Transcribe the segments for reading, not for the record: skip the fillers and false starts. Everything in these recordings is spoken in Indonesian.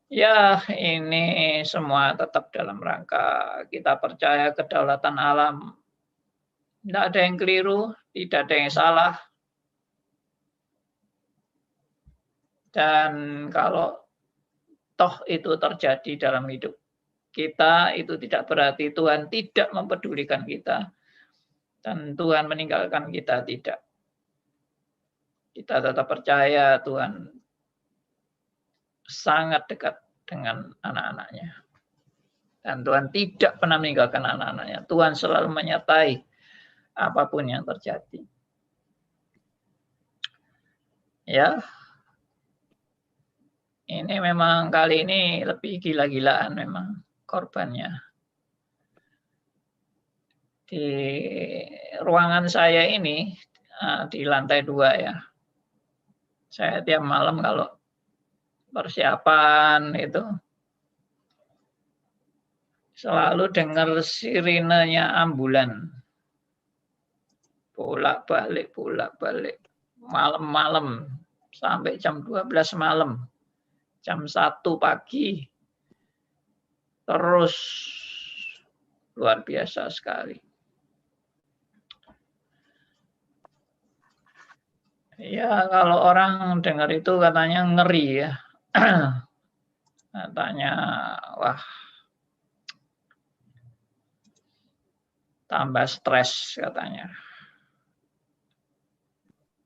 Ya, ini semua tetap dalam rangka kita percaya kedaulatan alam. Tidak ada yang keliru, tidak ada yang salah. Dan kalau toh itu terjadi dalam hidup kita, itu tidak berarti Tuhan tidak mempedulikan kita. Dan Tuhan meninggalkan kita, tidak. Kita tetap percaya Tuhan sangat dekat dengan anak-anaknya. Dan Tuhan tidak pernah meninggalkan anak-anaknya. Tuhan selalu menyertai apapun yang terjadi. Ya, ini memang kali ini lebih gila-gilaan memang korbannya. Di ruangan saya ini, di lantai 2 ya, saya tiap malam kalau persiapan itu selalu dengar sirenenya ambulan. Bolak-balik, malam-malam sampai jam 12 malam, jam 1 pagi. Terus luar biasa sekali. Ya, kalau orang dengar itu katanya ngeri ya. Katanya, wah, tambah stres katanya.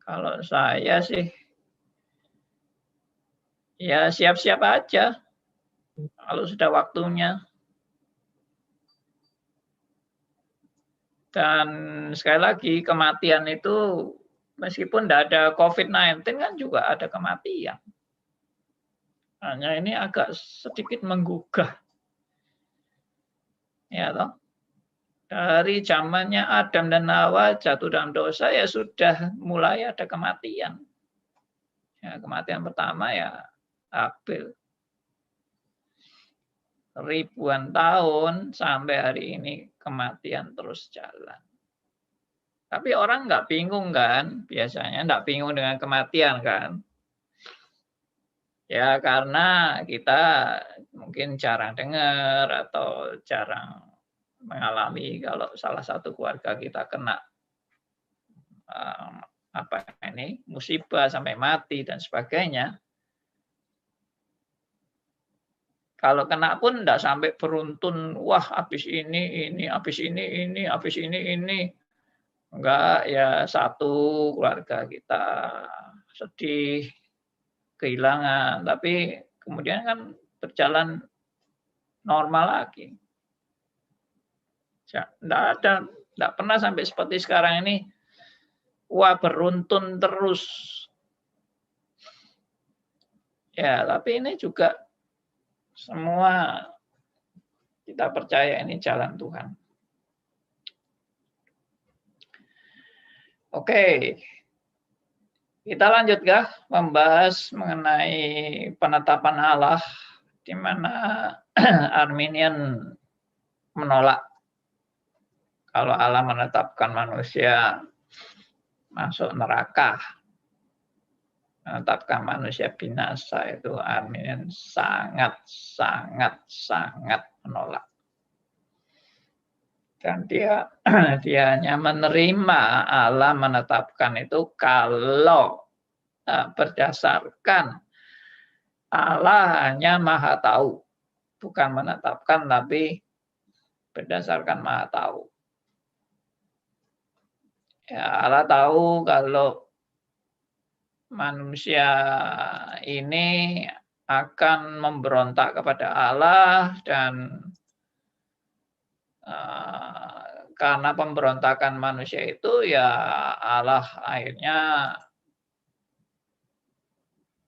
Kalau saya sih, ya siap-siap aja. Kalau sudah waktunya. Dan sekali lagi, kematian itu meskipun tidak ada COVID-19 kan juga ada kematian. Hanya ini agak sedikit menggugah. Ya toh. Dari zamannya Adam dan Hawa jatuh dalam dosa ya sudah mulai ada kematian. Ya, kematian pertama ya Abel. Ribuan tahun sampai hari ini kematian terus jalan. Tapi orang nggak bingung kan, biasanya nggak bingung dengan kematian kan. Ya karena kita mungkin jarang dengar atau jarang mengalami kalau salah satu keluarga kita kena musibah sampai mati dan sebagainya. Kalau kena pun enggak sampai beruntun, wah habis ini, habis ini, habis ini. Enggak, ya satu keluarga kita sedih, kehilangan, tapi kemudian kan berjalan normal lagi. Enggak pernah sampai seperti sekarang ini, wah beruntun terus. Ya, tapi ini juga semua kita percaya ini jalan Tuhan. Oke, kita lanjut membahas mengenai penetapan Allah, di mana Arminian menolak kalau Allah menetapkan manusia masuk neraka, menetapkan manusia binasa, itu Arminian sangat menolak. Dan dia hanya menerima Allah menetapkan itu kalau berdasarkan Allah hanya Maha Tahu, bukan menetapkan tapi berdasarkan Maha Tahu. Ya, Allah tahu kalau manusia ini akan memberontak kepada Allah dan karena pemberontakan manusia itu ya Allah akhirnya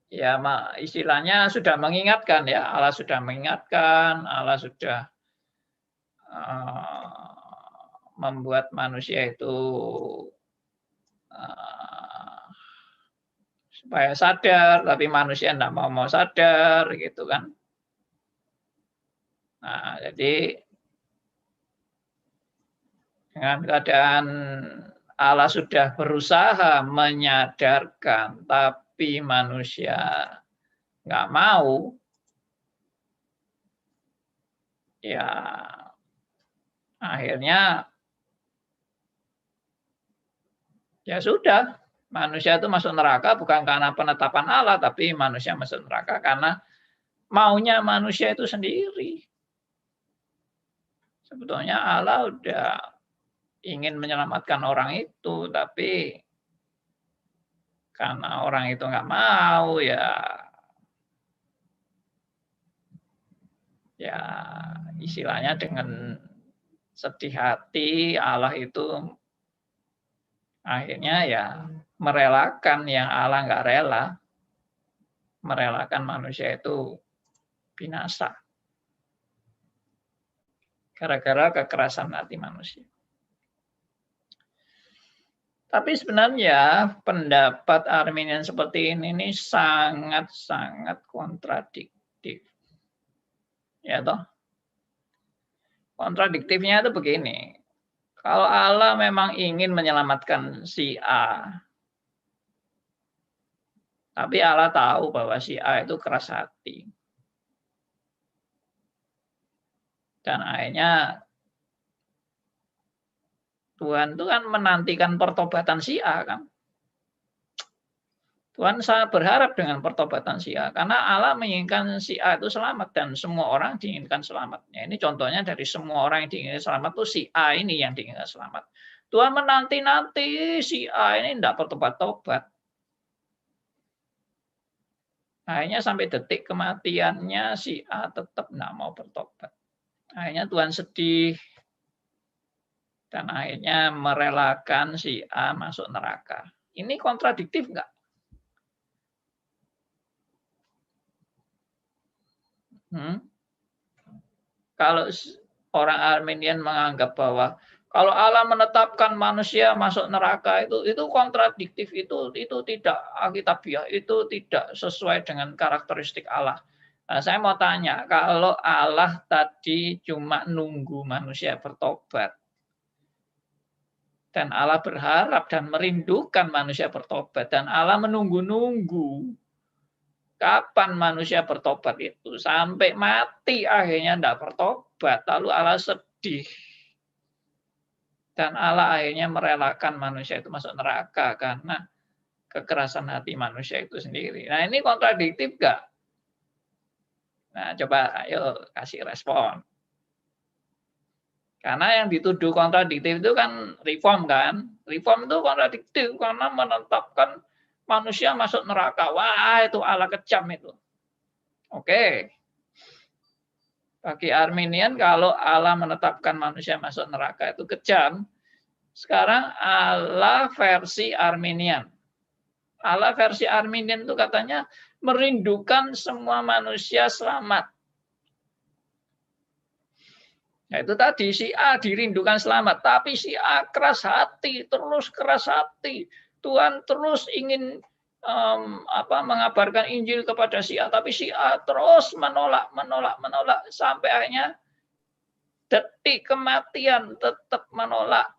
ya istilahnya sudah mengingatkan ya, Allah sudah mengingatkan, Allah sudah membuat manusia itu supaya sadar, tapi manusia tidak mau sadar gitu kan. Nah, jadi dengan keadaan Allah sudah berusaha menyadarkan, tapi manusia nggak mau, ya akhirnya ya sudah, manusia itu masuk neraka bukan karena penetapan Allah, tapi manusia masuk neraka karena maunya manusia itu sendiri. Sebetulnya Allah udah ingin menyelamatkan orang itu, tapi karena orang itu nggak mau, ya istilahnya dengan sedih hati Allah itu akhirnya ya merelakan yang Allah nggak rela, merelakan manusia itu binasa gara-gara kekerasan hati manusia. Tapi sebenarnya pendapat Arminian seperti ini sangat-sangat kontradiktif. Ya toh? Kontradiktifnya itu begini. Kalau Allah memang ingin menyelamatkan si A, tapi Allah tahu bahwa si A itu keras hati. Dan akhirnya Tuhan itu kan menantikan pertobatan si A kan. Tuhan sangat berharap dengan pertobatan si A karena Allah menginginkan si A itu selamat dan semua orang diinginkan selamat. Ya, ini contohnya dari semua orang yang diinginkan selamat itu si A ini yang diinginkan selamat. Tuhan menanti-nanti si A ini tidak bertobat-tobat. Akhirnya sampai detik kematiannya si A tetap tidak mau bertobat. Akhirnya Tuhan sedih dan akhirnya merelakan si A masuk neraka. Ini kontradiktif enggak? Kalau orang Arminian menganggap bahwa kalau Allah menetapkan manusia masuk neraka itu kontradiktif, itu tidak alkitabiah, itu tidak sesuai dengan karakteristik Allah. Nah, saya mau tanya, kalau Allah tadi cuma nunggu manusia bertobat dan Allah berharap dan merindukan manusia bertobat dan Allah menunggu-nunggu kapan manusia bertobat itu sampai mati akhirnya tidak bertobat, lalu Allah sedih dan Allah akhirnya merelakan manusia itu masuk neraka karena kekerasan hati manusia itu sendiri. Nah, ini kontradiktif nggak? Nah, coba ayo kasih respon. Karena yang dituduh kontradiktif itu kan reform kan. Reform itu kontradiktif karena menetapkan manusia masuk neraka. Wah, itu Allah kejam itu. Oke. Bagi Arminian kalau Allah menetapkan manusia masuk neraka itu kejam. Sekarang Allah versi Arminian. Allah versi Arminian itu katanya merindukan semua manusia selamat. Nah, itu tadi si A dirindukan selamat, tapi si A keras hati, terus keras hati. Tuhan terus ingin mengabarkan Injil kepada si A, tapi si A terus menolak sampai akhirnya detik kematian tetap menolak.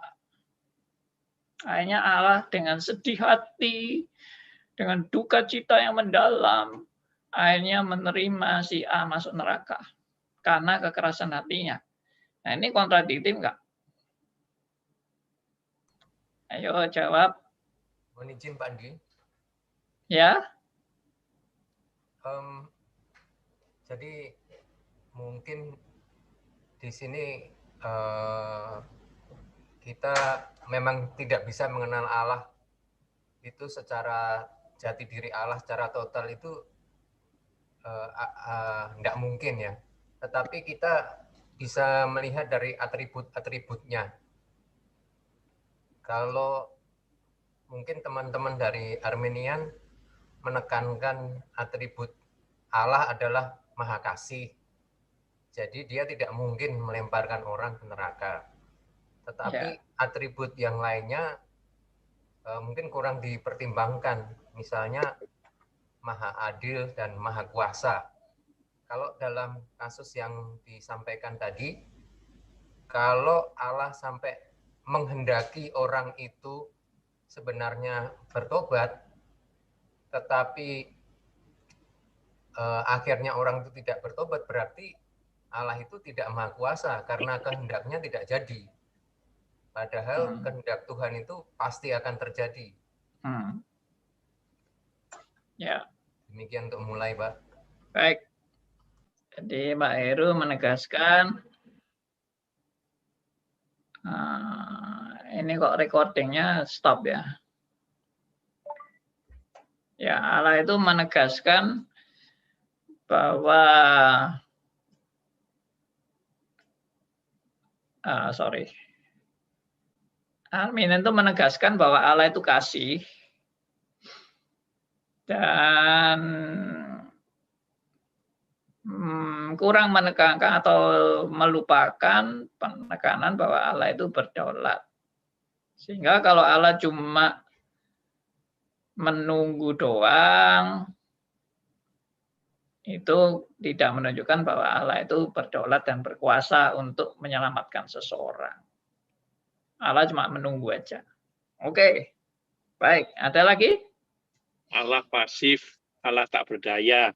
Akhirnya Allah dengan sedih hati, dengan duka cita yang mendalam, akhirnya menerima si A masuk neraka karena kekerasan hatinya. Nah, ini kontradiktif enggak? Ayo jawab. Mohon izin Pak Andi. Ya. Jadi mungkin di sini kita memang tidak bisa mengenal Allah itu secara jati diri Allah secara total itu tidak mungkin ya. Tetapi kita bisa melihat dari atribut-atributnya. Kalau mungkin teman-teman dari Arminian menekankan atribut Allah adalah Maha Kasih. Jadi dia tidak mungkin melemparkan orang ke neraka. Tetapi atribut yang lainnya mungkin kurang dipertimbangkan. Misalnya Maha Adil dan Maha Kuasa. Kalau dalam kasus yang disampaikan tadi, kalau Allah sampai menghendaki orang itu sebenarnya bertobat, tetapi akhirnya orang itu tidak bertobat, berarti Allah itu tidak maha kuasa karena kehendaknya tidak jadi. Padahal kehendak Tuhan itu pasti akan terjadi. Ya. Demikian untuk mulai, Pak. Baik. Jadi Pak Heru menegaskan, ini kok recordingnya stop ya. Ya, Allah itu menegaskan bahwa Arminian itu menegaskan bahwa Allah itu kasih dan kurang menekankan atau melupakan penekanan bahwa Allah itu berdaulat. Sehingga kalau Allah cuma menunggu doang, itu tidak menunjukkan bahwa Allah itu berdaulat dan berkuasa untuk menyelamatkan seseorang. Allah cuma menunggu aja. Oke, baik. Ada lagi? Allah pasif, Allah tak berdaya.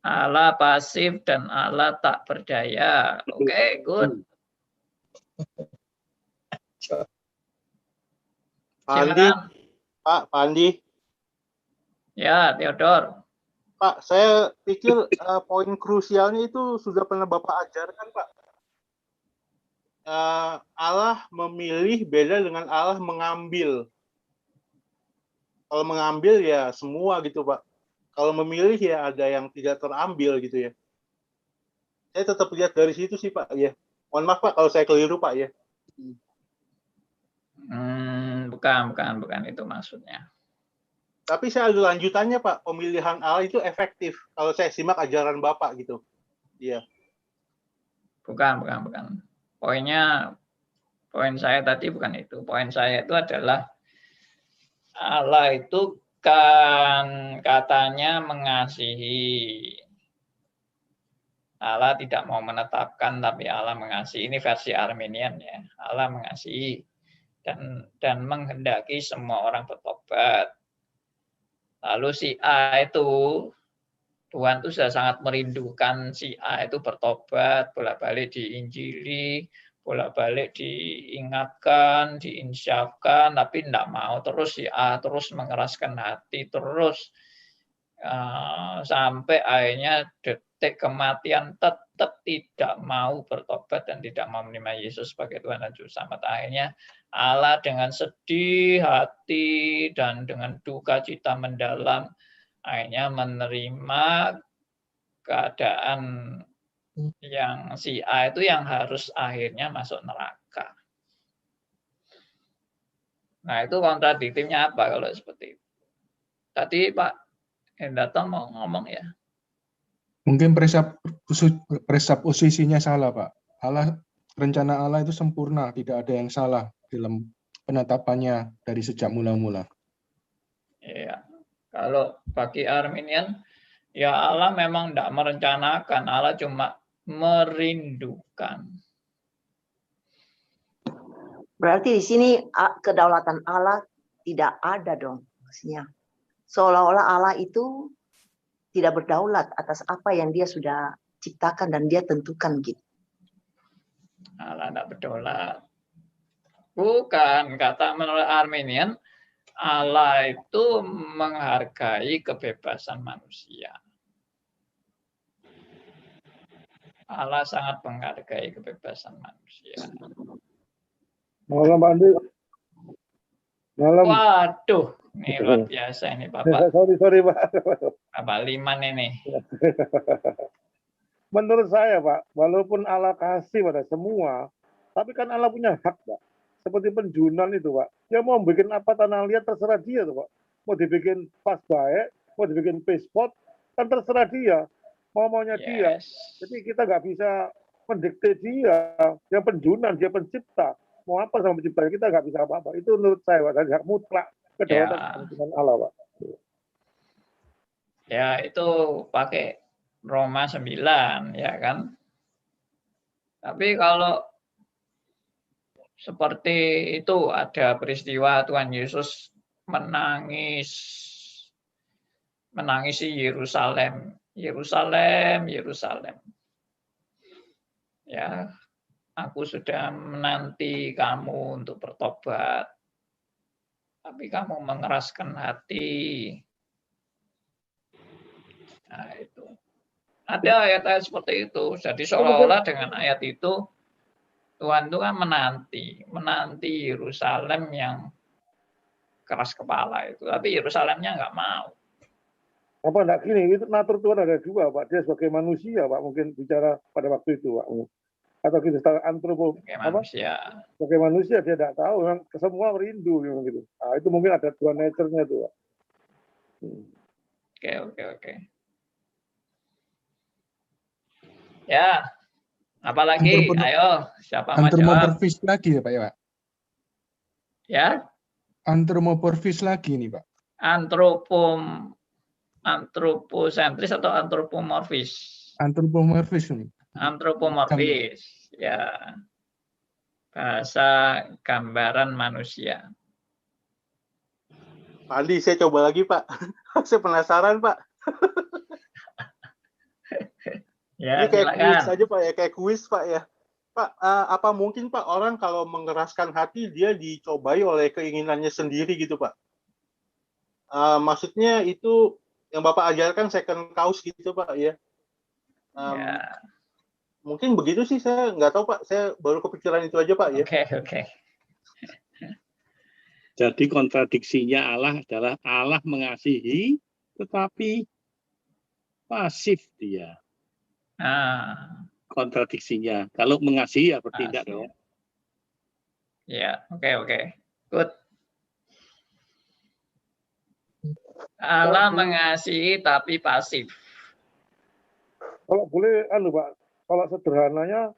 Allah pasif dan Allah tak berdaya. Oke, good. Silakan. Pak Pandi. Ya, Theodor. Pak, saya pikir poin krusialnya itu sudah pernah Bapak ajarkan, Pak. Allah memilih beda dengan Allah mengambil. Kalau mengambil ya semua gitu, Pak. Kalau memilih ya ada yang tidak terambil gitu ya. Saya tetap lihat dari situ sih, Pak. Ya. Mohon maaf, Pak, kalau saya keliru, Pak ya. Bukan itu maksudnya. Tapi saya ada lanjutannya, Pak. Pemilihan Allah itu efektif. Kalau saya simak ajaran Bapak gitu. Iya. Bukan. Poin saya tadi bukan itu. Poin saya itu adalah Allah itu kan katanya mengasihi. Allah tidak mau menetapkan, tapi Allah mengasihi. Ini versi Arminian ya. Allah mengasihi dan menghendaki semua orang bertobat. Lalu si A itu, Tuhan itu sudah sangat merindukan si A itu bertobat, bolak-balik diinjili, bolak-balik diingatkan, diinsyafkan, tapi tidak mau. Terus si A terus mengeraskan hati, terus sampai akhirnya detik kematian tetap tidak mau bertobat dan tidak mau menerima Yesus sebagai Tuhan dan Juru Selamat. Akhirnya Allah dengan sedih hati dan dengan duka cita mendalam akhirnya menerima keadaan yang si A itu yang harus akhirnya masuk neraka. Nah, itu kontradiktifnya apa kalau seperti itu? Tadi Pak Hendarto mau ngomong ya. Mungkin presupposisinya salah, Pak. Rencana Allah itu sempurna, tidak ada yang salah dalam penetapannya dari sejak mula-mula. Iya. Kalau bagi Arminian, ya Allah memang tidak merencanakan, Allah cuma merindukan. Berarti di sini kedaulatan Allah tidak ada dong, maksudnya. Seolah-olah Allah itu tidak berdaulat atas apa yang dia sudah ciptakan dan dia tentukan gitu. Allah tidak berdaulat. Bukan, kata menurut Arminian, Allah itu menghargai kebebasan manusia. Allah sangat menghargai kebebasan manusia. Malam, Pak Andi. Malam. Waduh, ini luar biasa ini Bapak. Sorry Pak. Bapak Liman ini. Menurut saya Pak, walaupun Allah kasih pada semua, tapi kan Allah punya hak Pak. Seperti penjunan itu Pak. Dia mau bikin apa tanah liat terserah dia tuh Pak. Mau dibikin pas baik, mau dibikin spot, kan terserah dia. Maunya dia. Jadi kita nggak bisa mendikte dia. Yang penjunan, dia pencipta. Mau apa sama pencipta, kita nggak bisa apa-apa. Itu menurut saya Pak, dari hak mutlak kedaulatan dengan Allah Pak. Ya itu pakai Roma 9 ya kan. Tapi kalau seperti itu ada peristiwa Tuhan Yesus menangisi Yerusalem. Ya, aku sudah menanti kamu untuk bertobat, tapi kamu mengeraskan hati. Nah, itu. Ada ayat-ayat seperti itu. Jadi seolah-olah dengan ayat itu Tuhan itu kan menanti Yerusalem yang keras kepala itu. Tapi Yerusalemnya nggak mau. Apa enggak gini, itu natur Tuhan ada dua, Pak. Dia sebagai manusia, Pak, mungkin bicara pada waktu itu, Pak. Atau kita secara sebagai manusia dia tidak tahu, memang semua merindu gitu. Nah, itu mungkin ada dua nature-nya itu, Pak. Oke. Ya, apalagi? Ayo, siapa mau jawab? Antromorfis lagi ya Pak ya, Pak? Ya? Antromorfis lagi nih Pak. Antroposentris atau antropomorfis? Antropomorfis nih. Antropomorfis, ya. Bahasa gambaran manusia. Tadi saya coba lagi Pak. Saya penasaran Pak. Ya, ini kayak silakan. kuis aja Pak ya, kayak kuis Pak ya. Pak, apa mungkin Pak orang kalau mengeraskan hati dia dicobai oleh keinginannya sendiri gitu Pak? Maksudnya itu yang Bapak ajarkan second cause gitu Pak ya. Ya. Mungkin begitu sih, saya nggak tahu Pak. Saya baru kepikiran itu aja Pak ya. Oke. Jadi kontradiksinya Allah adalah Allah mengasihi tetapi pasif dia. Kontradiksinya. Kalau mengasihi ya bertindak dong. Ya, oke. Good. Allah mengasihi tapi pasif. Kalau boleh, Pak, kalau sederhananya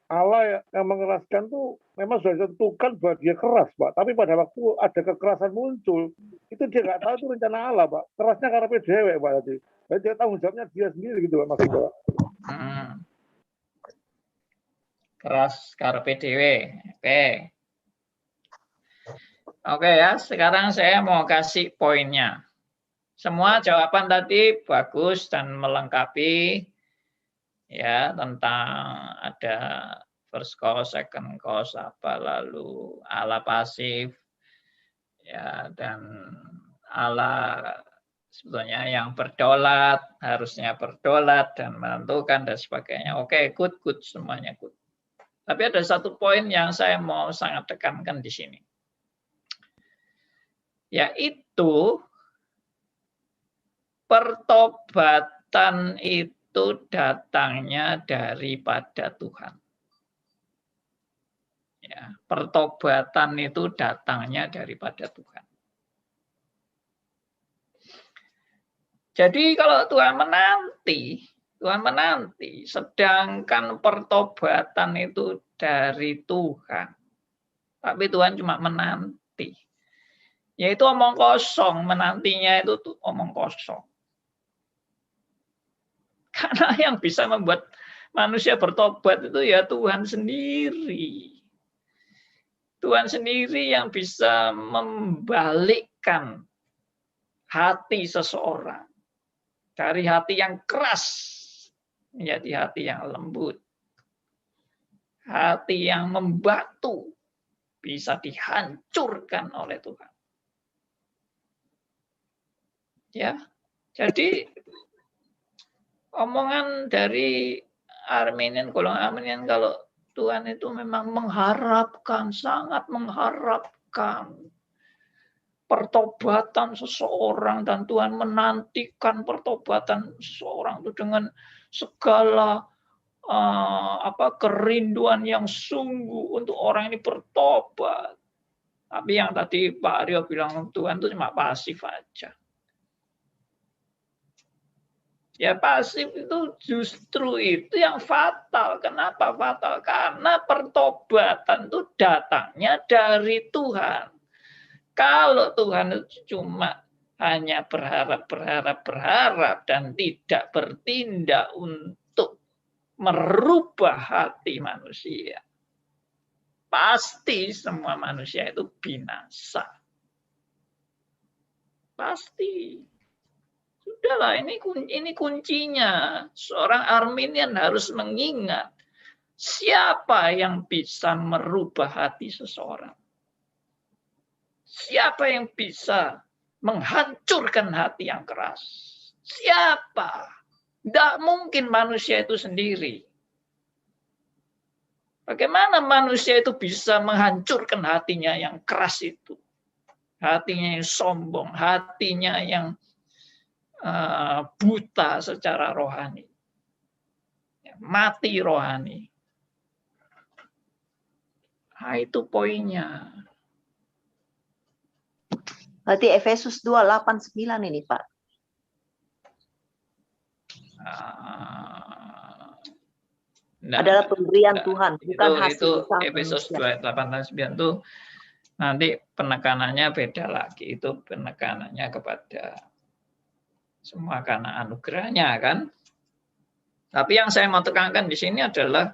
Allah yang mengeraskan tuh memang sudah ditentukan bahwa dia keras, Pak. Tapi pada waktu ada kekerasan muncul, itu dia nggak tahu itu rencana Allah, Pak. Kerasnya karena dewek, Pak. Jadi dia tanggung jawabnya dia sendiri gitu, Pak. Maksudnya, Pak. Keras karpe dewe. Oke ya, sekarang saya mau kasih poinnya. Semua jawaban tadi bagus dan melengkapi ya tentang ada first cause, second cause apa, lalu Allah pasif ya, dan Allah sebetulnya yang berdaulat, harusnya berdaulat dan menentukan dan sebagainya. Oke, good semuanya good. Tapi ada satu poin yang saya mau sangat tekankan di sini. Yaitu pertobatan itu datangnya daripada Tuhan. Ya, pertobatan itu datangnya daripada Tuhan. Jadi kalau Tuhan menanti, sedangkan pertobatan itu dari Tuhan. Tapi Tuhan cuma menanti. Yaitu omong kosong, menantinya itu tuh omong kosong. Karena yang bisa membuat manusia bertobat itu ya Tuhan sendiri. Tuhan sendiri yang bisa membalikkan hati seseorang dari hati yang keras menjadi hati yang lembut. Hati yang membatu bisa dihancurkan oleh Tuhan. Ya, jadi omongan dari Arminian, golongan Arminian kalau Tuhan itu memang mengharapkan, sangat mengharapkan pertobatan seseorang dan Tuhan menantikan pertobatan seseorang itu dengan segala kerinduan yang sungguh untuk orang ini bertobat. Tapi yang tadi Pak Aryo bilang Tuhan itu cuma pasif aja. Ya pasif itu justru itu yang fatal. Kenapa fatal? Karena pertobatan itu datangnya dari Tuhan. Kalau Tuhan itu cuma hanya berharap dan tidak bertindak untuk merubah hati manusia, pasti semua manusia itu binasa. Pasti. Sudahlah, ini kuncinya. Seorang Arminian harus mengingat Siapa yang bisa merubah hati seseorang? Siapa yang bisa menghancurkan hati yang keras? Siapa? Tidak mungkin manusia itu sendiri. Bagaimana manusia itu bisa menghancurkan hatinya yang keras itu? Hatinya yang sombong, hatinya yang buta secara rohani. Mati rohani. Nah, itu poinnya. Berarti Efesus 2:8-9 ini, Pak. Adalah pemberian Tuhan, bukan hasil usaha Efesus manusia. 2:8-9 itu nanti penekanannya beda lagi. Itu penekanannya kepada semua karena anugerahnya, kan? Tapi yang saya mau tekankan di sini adalah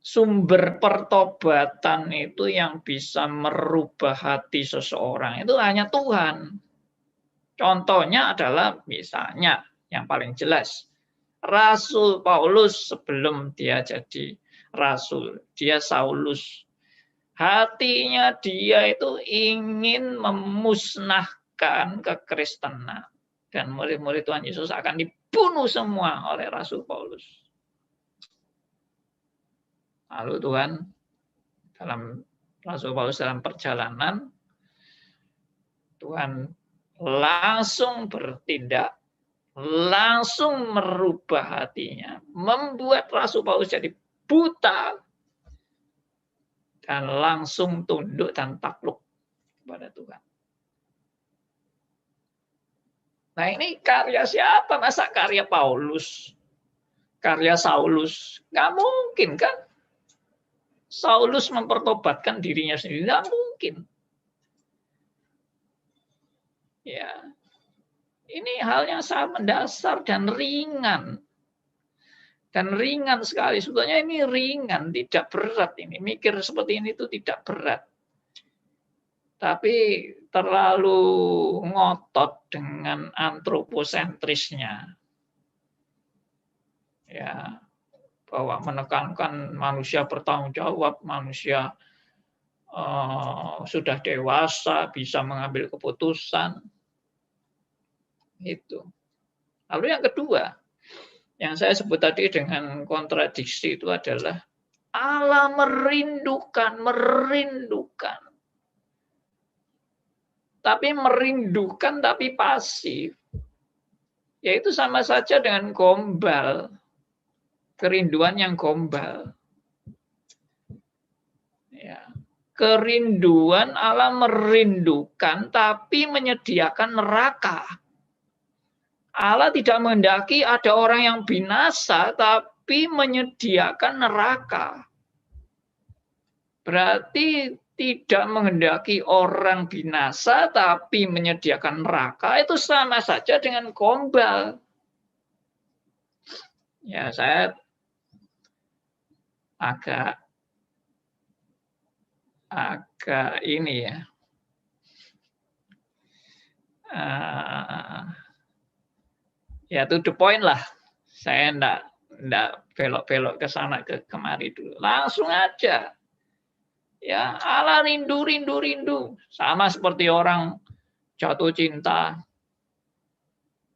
sumber pertobatan itu yang bisa merubah hati seseorang itu hanya Tuhan. Contohnya adalah misalnya yang paling jelas Rasul Paulus sebelum dia jadi rasul, dia Saulus. Hatinya dia itu ingin memusnahkan kekristenan dan murid-murid Tuhan Yesus akan dibunuh semua oleh Rasul Paulus. Lalu Tuhan dalam Rasul Paulus dalam perjalanan, Tuhan langsung bertindak, langsung merubah hatinya, membuat Rasul Paulus jadi buta, dan langsung tunduk dan takluk kepada Tuhan. Nah, ini karya siapa? Masa karya Paulus? Karya Saulus? Nggak mungkin, kan? Saulus mempertobatkan dirinya sendiri, nggak mungkin. Ya, ini hal yang sangat mendasar dan ringan. Dan ringan sekali. Sebetulnya ini ringan, tidak berat ini. Mikir seperti ini itu tidak berat. Tapi terlalu ngotot dengan antroposentrisnya. Ya, bahwa menekankan manusia bertanggung jawab, manusia sudah dewasa, bisa mengambil keputusan. Itu. Lalu yang kedua, yang saya sebut tadi dengan kontradiksi itu adalah Allah merindukan. Tapi merindukan tapi pasif. Yaitu sama saja dengan gombal. Kerinduan yang gombal. Ya. Kerinduan Allah merindukan tapi menyediakan neraka. Allah tidak menghendaki ada orang yang binasa tapi menyediakan neraka. Berarti tidak menghendaki orang binasa tapi menyediakan neraka itu sama saja dengan gombal. Ya, saya agak ini ya. Ya, to the point lah. Saya enggak belok-belok ke sana ke kemari dulu. Langsung aja. Ya, Allah rindu. Sama seperti orang jatuh cinta.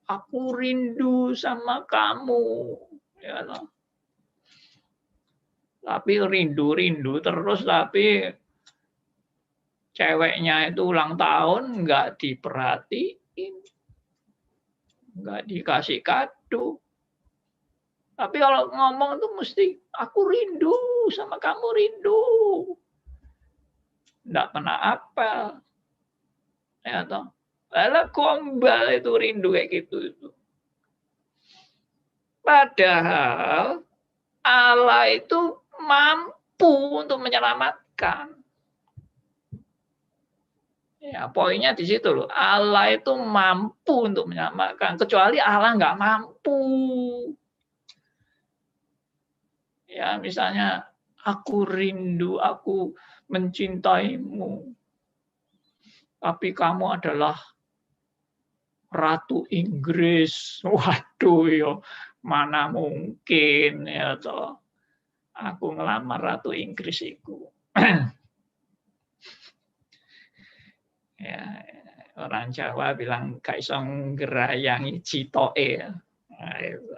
Aku rindu sama kamu. Ya, tapi rindu terus, tapi ceweknya itu ulang tahun nggak diperhatiin, nggak dikasih kado. Tapi kalau ngomong itu mesti aku rindu sama kamu, rindu. Nggak pernah apel. Ya toh. Lalu gombal itu rindu kayak gitu itu. Padahal Allah itu mampu untuk menyelamatkan. Ya, poinnya di situ loh. Allah itu mampu untuk menyelamatkan. Kecuali Allah nggak mampu. Ya, misalnya aku rindu, aku mencintaimu. Tapi kamu adalah Ratu Inggris. Waduh, yo mana mungkin ya toh. Aku ngelamar Ratu Inggris itu. Ya, orang Jawa bilang gak iso ngerayangi citoke. Nah, itu.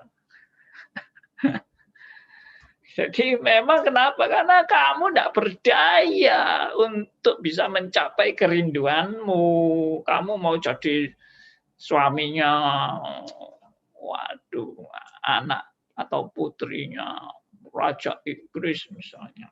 Jadi memang kenapa? Karena kamu tidak berdaya untuk bisa mencapai kerinduanmu. Kamu mau jadi suaminya, waduh, anak atau putrinya Raja Inggris misalnya.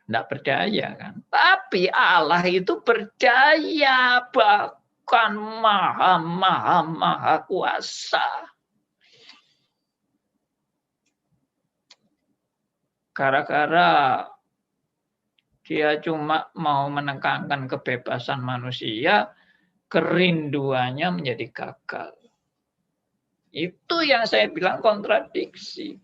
Tidak berdaya kan? Tapi Allah itu berdaya, bahkan maha kuasa. Gara-gara dia cuma mau menekankan kebebasan manusia, kerinduannya menjadi gagal. Itu yang saya bilang kontradiksi.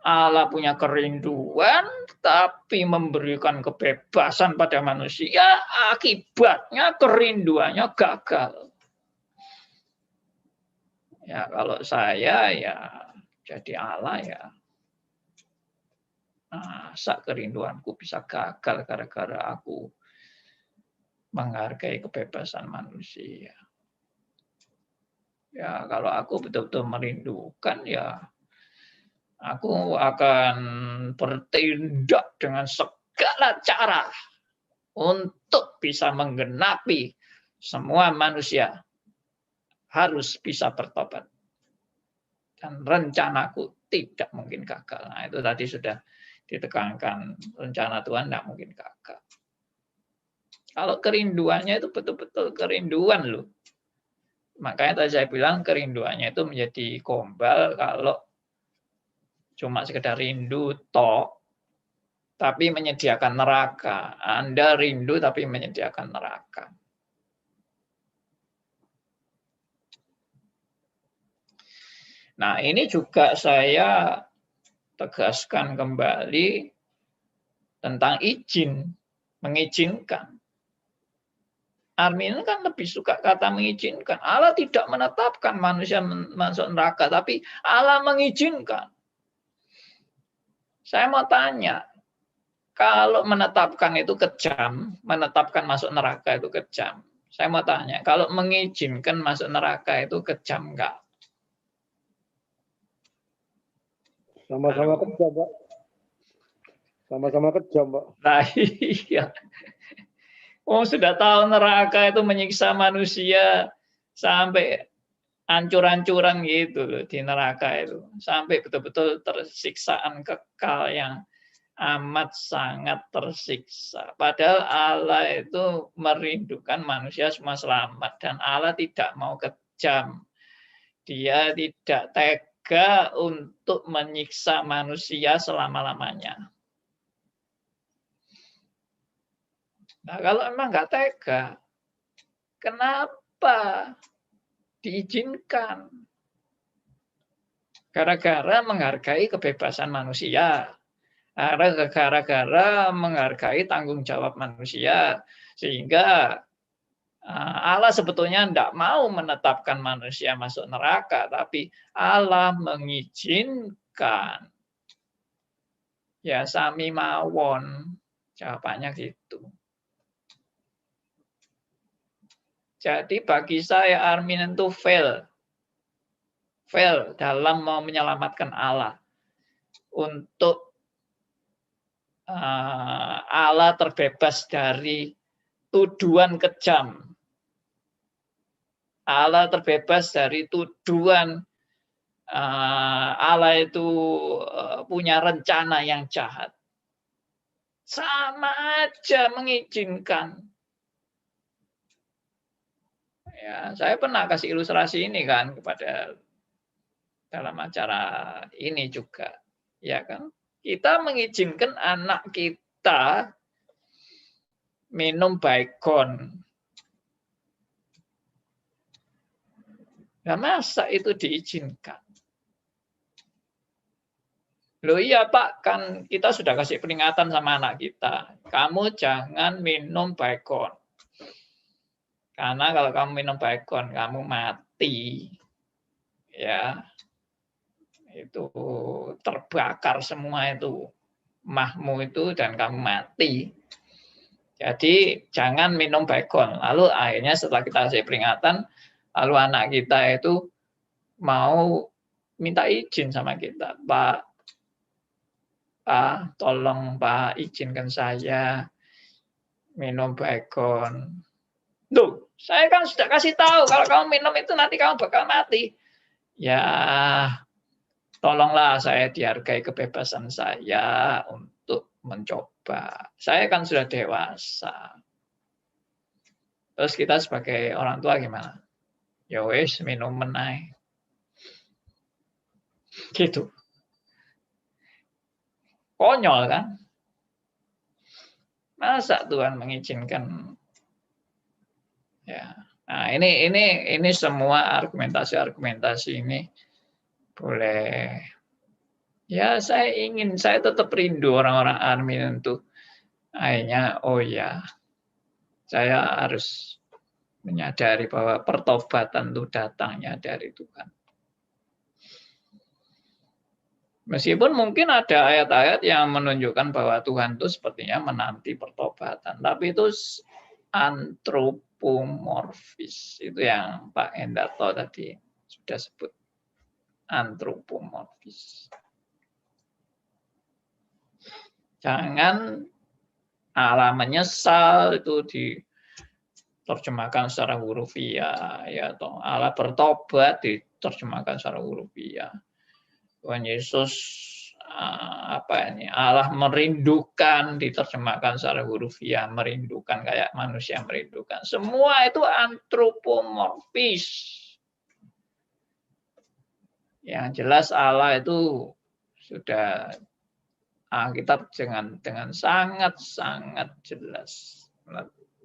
Allah punya kerinduan, tapi memberikan kebebasan pada manusia, akibatnya kerinduannya gagal. Ya kalau saya ya jadi Allah ya. Masa kerinduanku bisa gagal gara-gara aku menghargai kebebasan manusia. Ya kalau aku betul-betul merindukan ya aku akan bertindak dengan segala cara untuk bisa menggenapi semua manusia harus bisa bertobat. Dan rencanaku tidak mungkin gagal. Nah itu tadi sudah ditekankan, rencana Tuhan tidak mungkin gagal. Kalau kerinduannya itu betul-betul kerinduan loh. Makanya tadi saya bilang kerinduannya itu menjadi gombal kalau cuma sekedar rindu toh, tapi menyediakan neraka. Anda rindu tapi menyediakan neraka. Nah ini juga saya tegaskan kembali tentang izin, mengizinkan. Armin kan lebih suka kata mengizinkan. Allah tidak menetapkan manusia masuk neraka, tapi Allah mengizinkan. Saya mau tanya, kalau menetapkan itu kejam, menetapkan masuk neraka itu kejam. Saya mau tanya, kalau mengizinkan masuk neraka itu kejam enggak? Sama-sama kejam, Pak. Sama-sama kejam, Pak. Nah, iya. Oh, sudah tahu neraka itu menyiksa manusia sampai ancur-ancuran gitu loh di neraka itu. Sampai betul-betul tersiksaan kekal yang amat sangat tersiksa. Padahal Allah itu merindukan manusia semua selamat. Dan Allah tidak mau kejam. Dia tidak tega untuk menyiksa manusia selama-lamanya. Nah, kalau emang nggak tega, kenapa diizinkan? Gara-gara menghargai kebebasan manusia. Gara-gara menghargai tanggung jawab manusia. Sehingga Allah sebetulnya tidak mau menetapkan manusia masuk neraka, tapi Allah mengizinkan. Ya sami mawon, jawabannya gitu. Jadi bagi saya Armin itu fail dalam mau menyelamatkan Allah. Untuk Allah terbebas dari tuduhan kejam. Allah terbebas dari tuduhan Allah itu punya rencana yang jahat. Sama aja mengizinkan. Ya, saya pernah kasih ilustrasi ini kan kepada dalam acara ini juga, ya kan? Kita mengizinkan anak kita minum Baygon. Nah, masa itu diizinkan? Loh iya Pak, kan kita sudah kasih peringatan sama anak kita. Kamu jangan minum baikon. Karena kalau kamu minum baikon, kamu mati. Ya, itu terbakar semua itu. Mahmu itu dan kamu mati. Jadi jangan minum baikon. Lalu akhirnya setelah kita kasih peringatan, lalu anak kita itu mau minta izin sama kita. Pak, tolong Pak, izinkan saya minum baikon. Loh, saya kan sudah kasih tahu kalau kamu minum itu nanti kamu bakal mati. Ya, tolonglah saya dihargai kebebasan saya untuk mencoba. Saya kan sudah dewasa. Terus kita sebagai orang tua gimana? Ya wis, minum menai. Gitu. Konyol kan? Masa Tuhan mengizinkan? Ya. Nah, ini semua argumentasi ini boleh. Ya, saya tetap rindu orang-orang Armin untuk akhirnya, oh ya, saya harus menyadari bahwa pertobatan itu datangnya dari Tuhan. Meskipun mungkin ada ayat-ayat yang menunjukkan bahwa Tuhan itu sepertinya menanti pertobatan, tapi itu antropomorfis. Itu yang Pak Hendarto tadi sudah sebut. Antropomorfis. Jangan Allah menyesal itu diterjemahkan secara hurufiah, ya, atau Allah bertobat diterjemahkan secara hurufiah. Tuhan Yesus Allah merindukan diterjemahkan secara hurufiah, merindukan kayak manusia merindukan. Semua itu antropomorfis. Yang jelas Allah itu sudah Alkitab dengan sangat-sangat jelas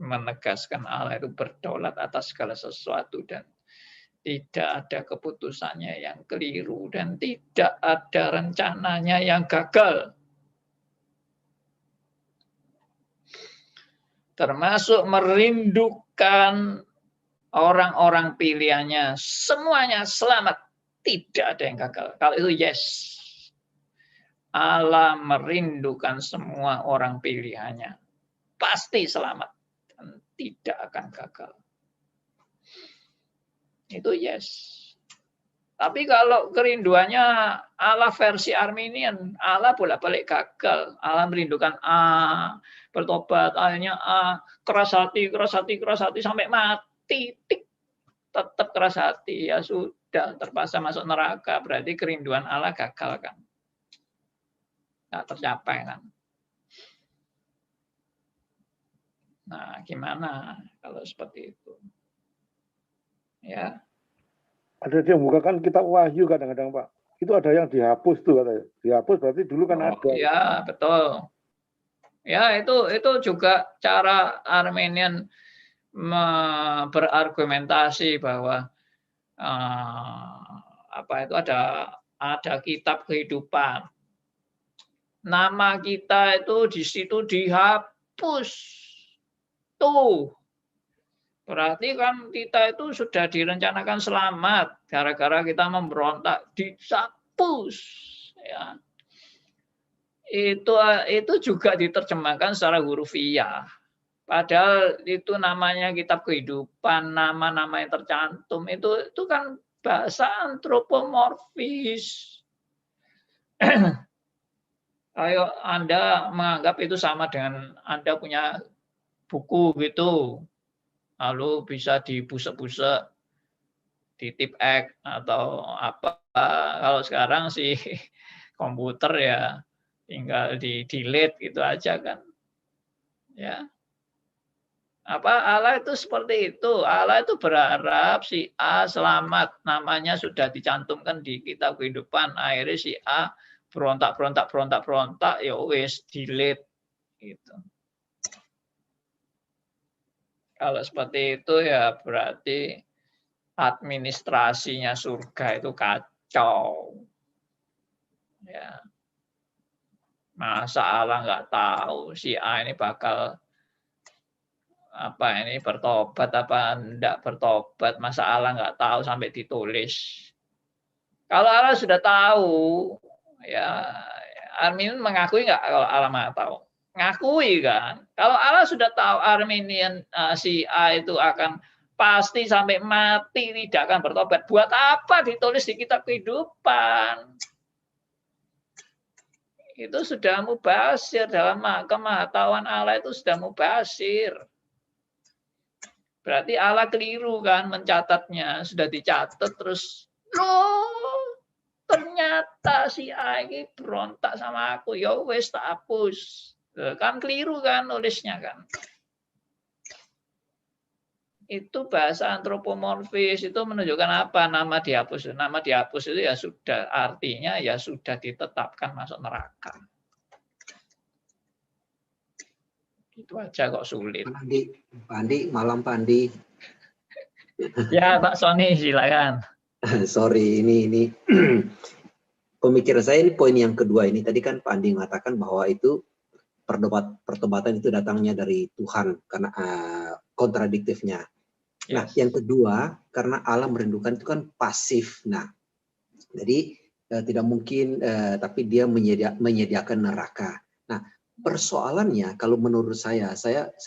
menegaskan Allah itu berdaulat atas segala sesuatu dan tidak ada keputusannya yang keliru dan tidak ada rencananya yang gagal. Termasuk merindukan orang-orang pilihannya, semuanya selamat, tidak ada yang gagal. Kalau itu yes. Allah merindukan semua orang pilihannya, pasti selamat dan tidak akan gagal. Itu yes. Tapi kalau kerinduannya Allah versi Arminian, Allah bolak-balik gagal. Allah merindukan bertobat, akhirnya keras hati sampai mati, tetap keras hati, ya sudah terpaksa masuk neraka. Berarti kerinduan Allah gagal kan? Nggak tercapai kan? Nah, gimana kalau seperti itu? Ya. Ada yang bukakan kitab Wahyu kadang-kadang Pak. Itu ada yang dihapus tuh katanya. Dihapus berarti dulu kan ada. Ya, betul. Ya, itu juga cara Armenian berargumentasi bahwa itu ada kitab kehidupan. Nama kita itu di situ dihapus. Tuh. Berarti kan kita itu sudah direncanakan selamat gara-gara kita memberontak, dihapus. Ya. Itu juga diterjemahkan secara hurufiah. Padahal itu namanya kitab kehidupan, nama-nama yang tercantum itu kan bahasa antropomorfis. Ayo Anda menganggap itu sama dengan Anda punya buku gitu, lalu bisa dibusek-busek, di tip X atau apa. Kalau sekarang sih komputer ya tinggal di delete gitu aja kan. Ya. Allah itu seperti itu. Allah itu berharap si A selamat. Namanya sudah dicantumkan di kitab kehidupan. Akhirnya si A berontak, ya wis delete gitu. Kalau seperti itu ya berarti administrasinya surga itu kacau. Ya. Masa Allah nggak tahu si A ini bakal bertobat apa enggak bertobat? Masa Allah nggak tahu sampai ditulis? Kalau Allah sudah tahu, ya Arminian mengakui nggak kalau Allah nggak tahu? Ngakui kan? Kalau Allah sudah tahu Arminian si A itu akan pasti sampai mati tidak akan bertobat. Buat apa ditulis di kitab kehidupan? Itu sudah mubasir dalam kemahatauan Allah, itu sudah mubasir. Berarti Allah keliru kan mencatatnya, sudah dicatat terus loh ternyata si A ini berontak sama aku, ya wes tak hapus. Kan keliru kan nulisnya kan. Itu bahasa antropomorfis, itu menunjukkan apa? Nama dihapus. Nama dihapus itu ya sudah, artinya ya sudah ditetapkan masuk neraka. Itu aja kok sulit. Pak Andi, malam Pak Andi. Ya Pak Sony silakan. Sorry, ini pemikiran saya ini poin yang kedua ini. Tadi kan Pak Andi mengatakan bahwa itu pertobatan itu datangnya dari Tuhan karena kontradiktifnya. Nah, yang kedua, karena Allah merindukan itu kan pasif. Nah, jadi tidak mungkin, tapi dia menyediakan neraka. Nah, persoalannya kalau menurut saya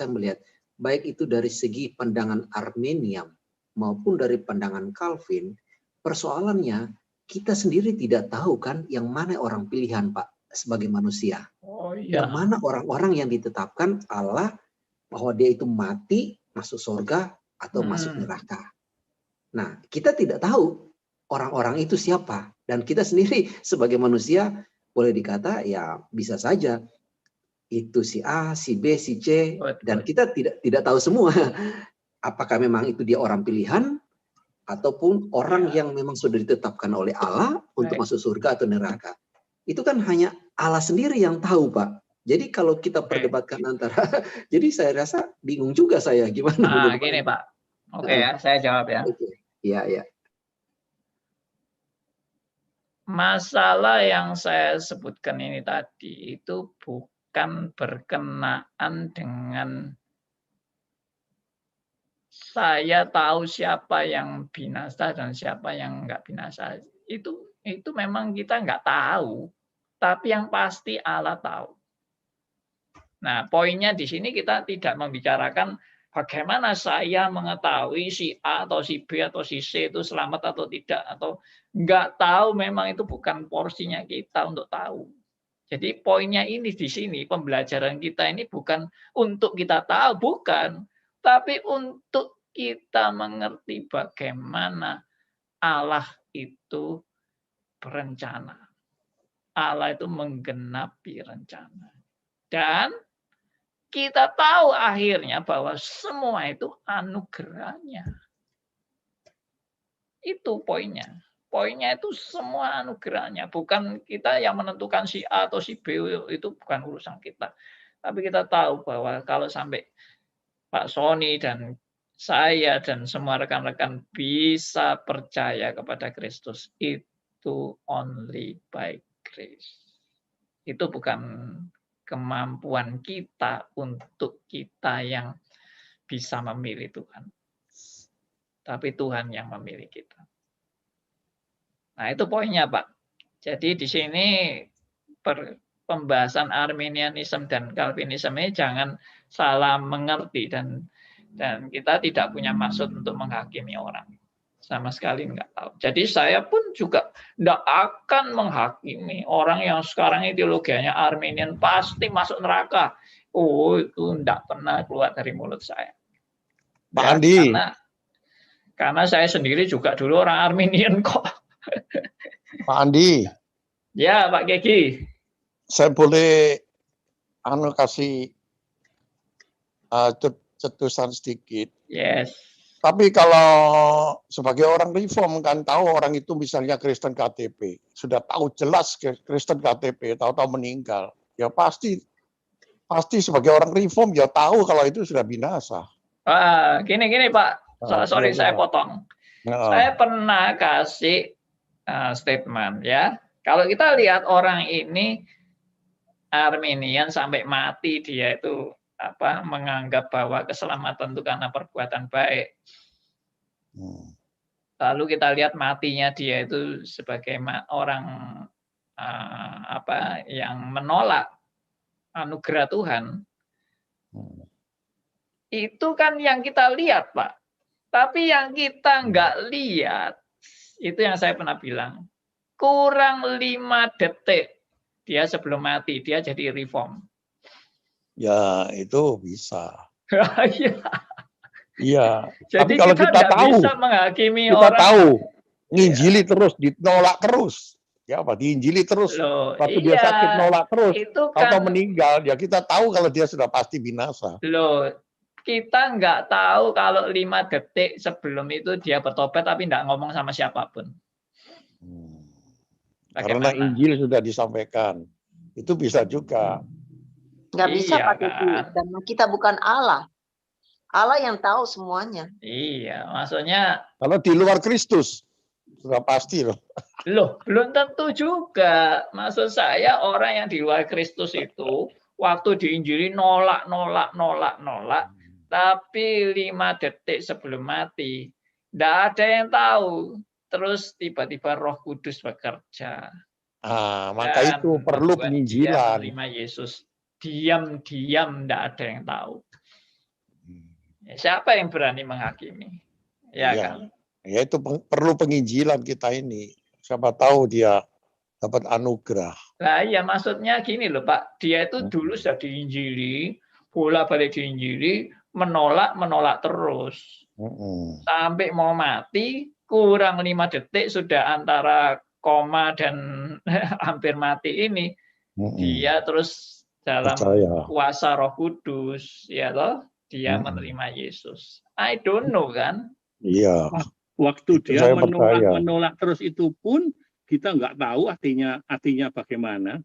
melihat baik itu dari segi pandangan Arminian maupun dari pandangan Calvin, persoalannya kita sendiri tidak tahu kan yang mana orang pilihan Pak sebagai manusia. Oh, iya. Yang mana orang-orang yang ditetapkan Allah bahwa dia itu mati masuk surga atau masuk neraka. Nah, kita tidak tahu orang-orang itu siapa, dan kita sendiri sebagai manusia boleh dikata ya bisa saja itu si A, si B, si C, dan kita tidak tahu semua apakah memang itu dia orang pilihan ataupun orang yang memang sudah ditetapkan oleh Allah untuk masuk surga atau neraka. Itu kan hanya Allah sendiri yang tahu, Pak. Jadi kalau kita perdebatkan antara, jadi saya rasa bingung juga saya gimana. Gini Pak, oke ya, saya jawab ya. Iya. Masalah yang saya sebutkan ini tadi itu bukan berkenaan dengan saya tahu siapa yang binasa dan siapa yang nggak binasa. Itu memang kita nggak tahu, tapi yang pasti Allah tahu. Nah, poinnya di sini kita tidak membicarakan bagaimana saya mengetahui si A atau si B atau si C itu selamat atau tidak, atau nggak tahu, memang itu bukan porsinya kita untuk tahu. Jadi poinnya ini di sini, pembelajaran kita ini bukan untuk kita tahu, bukan, tapi untuk kita mengerti bagaimana Allah itu berencana. Allah itu menggenapi rencana. Dan kita tahu akhirnya bahwa semua itu anugerahnya. Itu poinnya. Poinnya itu semua anugerahnya. Bukan kita yang menentukan si A atau si B, itu bukan urusan kita. Tapi kita tahu bahwa kalau sampai Pak Sony dan saya dan semua rekan-rekan bisa percaya kepada Kristus, itu only by grace. Itu bukan kemampuan kita untuk kita yang bisa memilih Tuhan. Tapi Tuhan yang memilih kita. Nah, itu poinnya, Pak. Jadi di sini pembahasan Arminianisme dan Calvinisme ini jangan salah mengerti, dan kita tidak punya maksud untuk menghakimi orang. Sama sekali enggak tahu. Jadi saya pun juga enggak akan menghakimi orang yang sekarang ideologinya Arminian pasti masuk neraka. Oh, itu enggak pernah keluar dari mulut saya. Pak Andi. Karena saya sendiri juga dulu orang Arminian kok. Pak Andi. Ya, Pak Gegi. Saya boleh kasih cetusan sedikit. Yes. Tapi kalau sebagai orang reform kan tahu orang itu misalnya Kristen KTP, sudah tahu jelas Kristen KTP, tahu-tahu meninggal, ya pasti sebagai orang reform ya tahu kalau itu sudah binasa. Gini Pak, sorry saya potong. Saya pernah kasih statement ya. Kalau kita lihat orang ini Arminian sampai mati dia itu menganggap bahwa keselamatan itu karena perbuatan baik. Lalu kita lihat matinya dia itu sebagai orang yang menolak anugerah Tuhan. Itu kan yang kita lihat, Pak. Tapi yang kita nggak lihat, itu yang saya pernah bilang, kurang 5 detik dia sebelum mati, dia jadi reform. Ya, itu bisa. Iya. Iya. Jadi Tapi kalau kita tahu, bisa menghakimi kita orang. tahu, nginjili terus, ditolak terus. Ya, diinjili terus. Loh, Waktu dia sakit nolak terus. Itu Atau kan, meninggal, ya kita tahu kalau dia sudah pasti binasa. loh, kita nggak tahu kalau 5 detik sebelum itu dia bertobat tapi nggak ngomong sama siapapun. Karena Injil sudah disampaikan. Itu bisa juga. Nggak bisa Iya, Pak Titi, kan? karena kita bukan Allah. Allah yang tahu semuanya. Iya, maksudnya Kalau di luar Kristus, sudah pasti loh. loh, belum tentu juga. Maksud saya orang yang di luar Kristus itu waktu diinjili nolak. Tapi 5 detik sebelum mati, tidak ada yang tahu. Terus tiba-tiba Roh Kudus bekerja. Maka Dan itu perlu membuat dia penginjilan. menerima Yesus. Diam-diam tidak ada yang tahu. Siapa yang berani menghakimi? Ya kan? Ya itu perlu penginjilan kita ini. Siapa tahu dia dapat anugerah. Nah iya, maksudnya gini loh Pak, dia itu dulu sudah diinjili, bolak-balik diinjili, menolak terus. Sampai mau mati, kurang 5 detik sudah antara koma dan hampir mati ini, dia terus dalam kuasa Roh Kudus, ya toh, dia menerima Yesus. I don't know kan? Iya. Waktu dia menolak terus itu pun kita nggak tahu artinya bagaimana.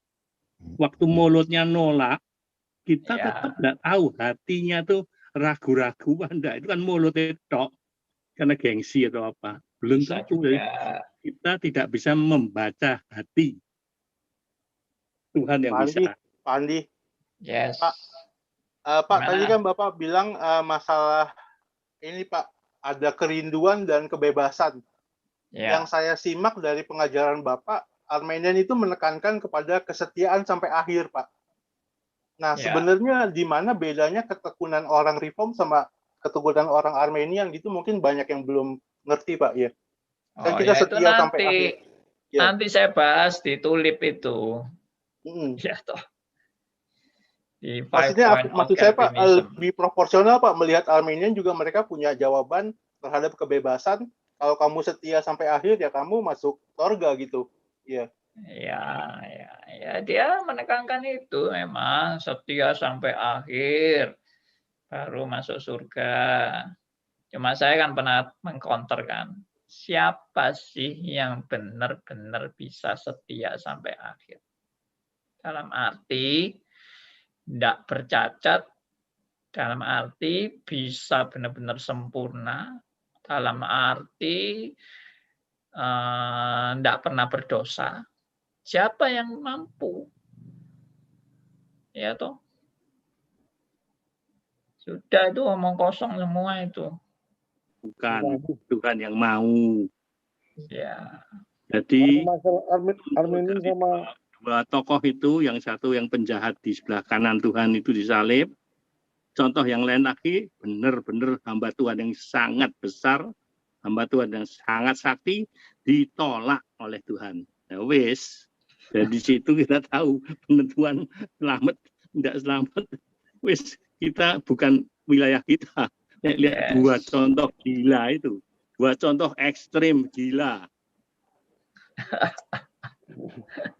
Waktu mulutnya nolak, kita tetap nggak tahu hatinya tuh ragu-ragu enggak. Itu kan mulutnya tok karena gengsi atau apa. Belum tentu. Kita tidak bisa membaca hati. Tuhan yang bisa. Pak Andi. Yes. Pak, tadi kan Bapak bilang masalah ini Pak, ada kerinduan dan kebebasan. Yang saya simak dari pengajaran Bapak, Arminian itu menekankan kepada kesetiaan sampai akhir, Pak. Nah, sebenarnya di mana bedanya ketekunan orang Reform sama ketekunan orang Armenian gitu, mungkin banyak yang belum ngerti, Pak, ya. Dan kita setia sampai akhir. Nanti saya bahas di tulip itu. Ya toh. Maksud saya Pak, lebih proporsional Pak, melihat Armenian juga mereka punya jawaban terhadap kebebasan. Kalau kamu setia sampai akhir ya kamu masuk surga gitu. Ya, dia menekankan itu memang setia sampai akhir baru masuk surga. Cuma saya kan pernah mengcounter kan, siapa sih yang benar-benar bisa setia sampai akhir? Dalam arti tidak bercacat, dalam arti bisa benar-benar sempurna, dalam arti tidak pernah berdosa. Siapa yang mampu? Ya toh. Sudah itu omong kosong semua itu. Bukan Tuhan yang mau. Ya. Jadi Armenian sama dua tokoh itu, yang satu yang penjahat di sebelah kanan Tuhan itu disalib. Contoh yang lain lagi, benar-benar hamba Tuhan yang sangat besar, hamba Tuhan yang sangat sakti, ditolak oleh Tuhan. Nah, wis, dari situ kita tahu penentuan selamat, tidak selamat. Wis, kita bukan wilayah kita. Lihat dua contoh gila itu, dua contoh ekstrim gila.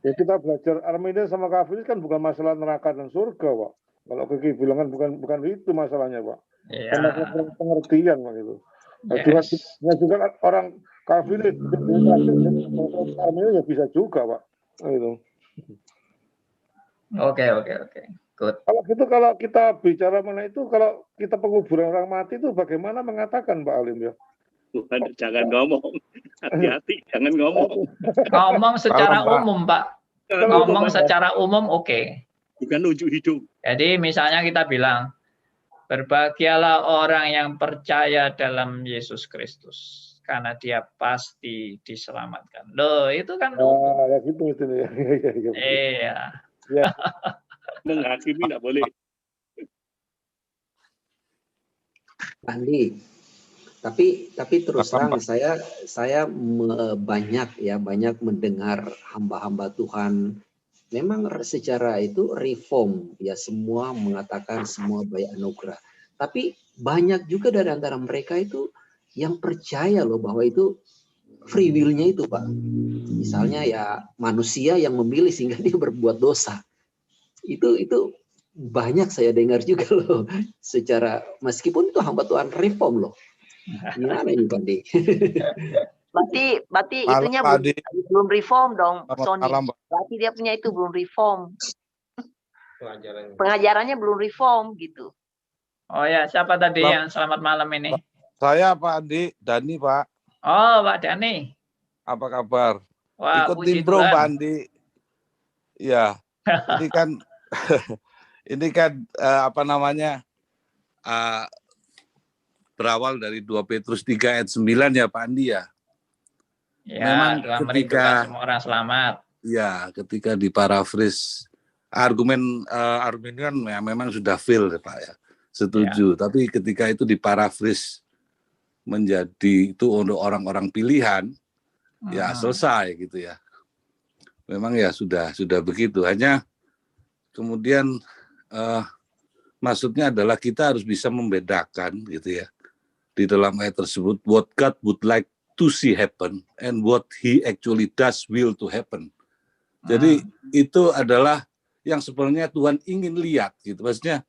Ya kita belajar Armenian sama Calvinis kan bukan masalah neraka dan surga, Pak. Kalau Kiki bilang kan bukan itu masalahnya, Pak. Karena pengertian, Pak, itu. Nah, juga orang Calvinis Armenian ya bisa juga, Pak. Itu. Oke. Good. Kalau kita bicara mengenai itu, kalau kita penguburan orang mati itu bagaimana mengatakan, Pak Alim ya? Bukan, jangan ngomong, hati-hati, jangan ngomong. Ngomong secara umum, Pak. Ngomong secara umum, oke. bukan nunjuk hidung. Jadi misalnya kita bilang, berbahagialah orang yang percaya dalam Yesus Kristus, karena dia pasti diselamatkan. Loh, itu kan umum. Ya gitu itu ya. Iya. Ya. Menghakimi tidak boleh. Andi, tapi terus terang saya banyak mendengar hamba-hamba Tuhan memang secara itu reform, ya semua mengatakan semua by anugerah. Tapi banyak juga dari antara mereka itu yang percaya loh bahwa itu free will-nya itu, Pak. Misalnya ya manusia yang memilih sehingga dia berbuat dosa. Itu banyak saya dengar juga loh, secara meskipun itu hamba Tuhan reform loh. Gimana ini Pandi? Berarti itunya belum reform dong, Sony. Berarti dia punya itu belum reform. Pengajarannya belum reform gitu. Oh ya, siapa tadi yang selamat malam ini? Saya Pak Andi, Dani Pak. Oh, Pak Dani. Apa kabar? Wah, ikut puji Timbro Tuhan. Pak Andi. Ya, ini kan apa namanya, berawal dari 2 Petrus 3 ayat 9 ya Pak Andi ya. Ya, Memang Tuhan merindukan semua orang selamat. Ya, ketika diparafris argumen kan ya memang sudah fail ya Pak ya. Setuju, tapi ketika itu diparafris menjadi itu untuk orang-orang pilihan, ya selesai gitu ya. Memang ya sudah begitu. Hanya kemudian maksudnya adalah kita harus bisa membedakan gitu ya di dalam ayat tersebut what God would like to see happen and what He actually does will to happen. Jadi itu adalah yang sebenarnya Tuhan ingin lihat gitu. Maksudnya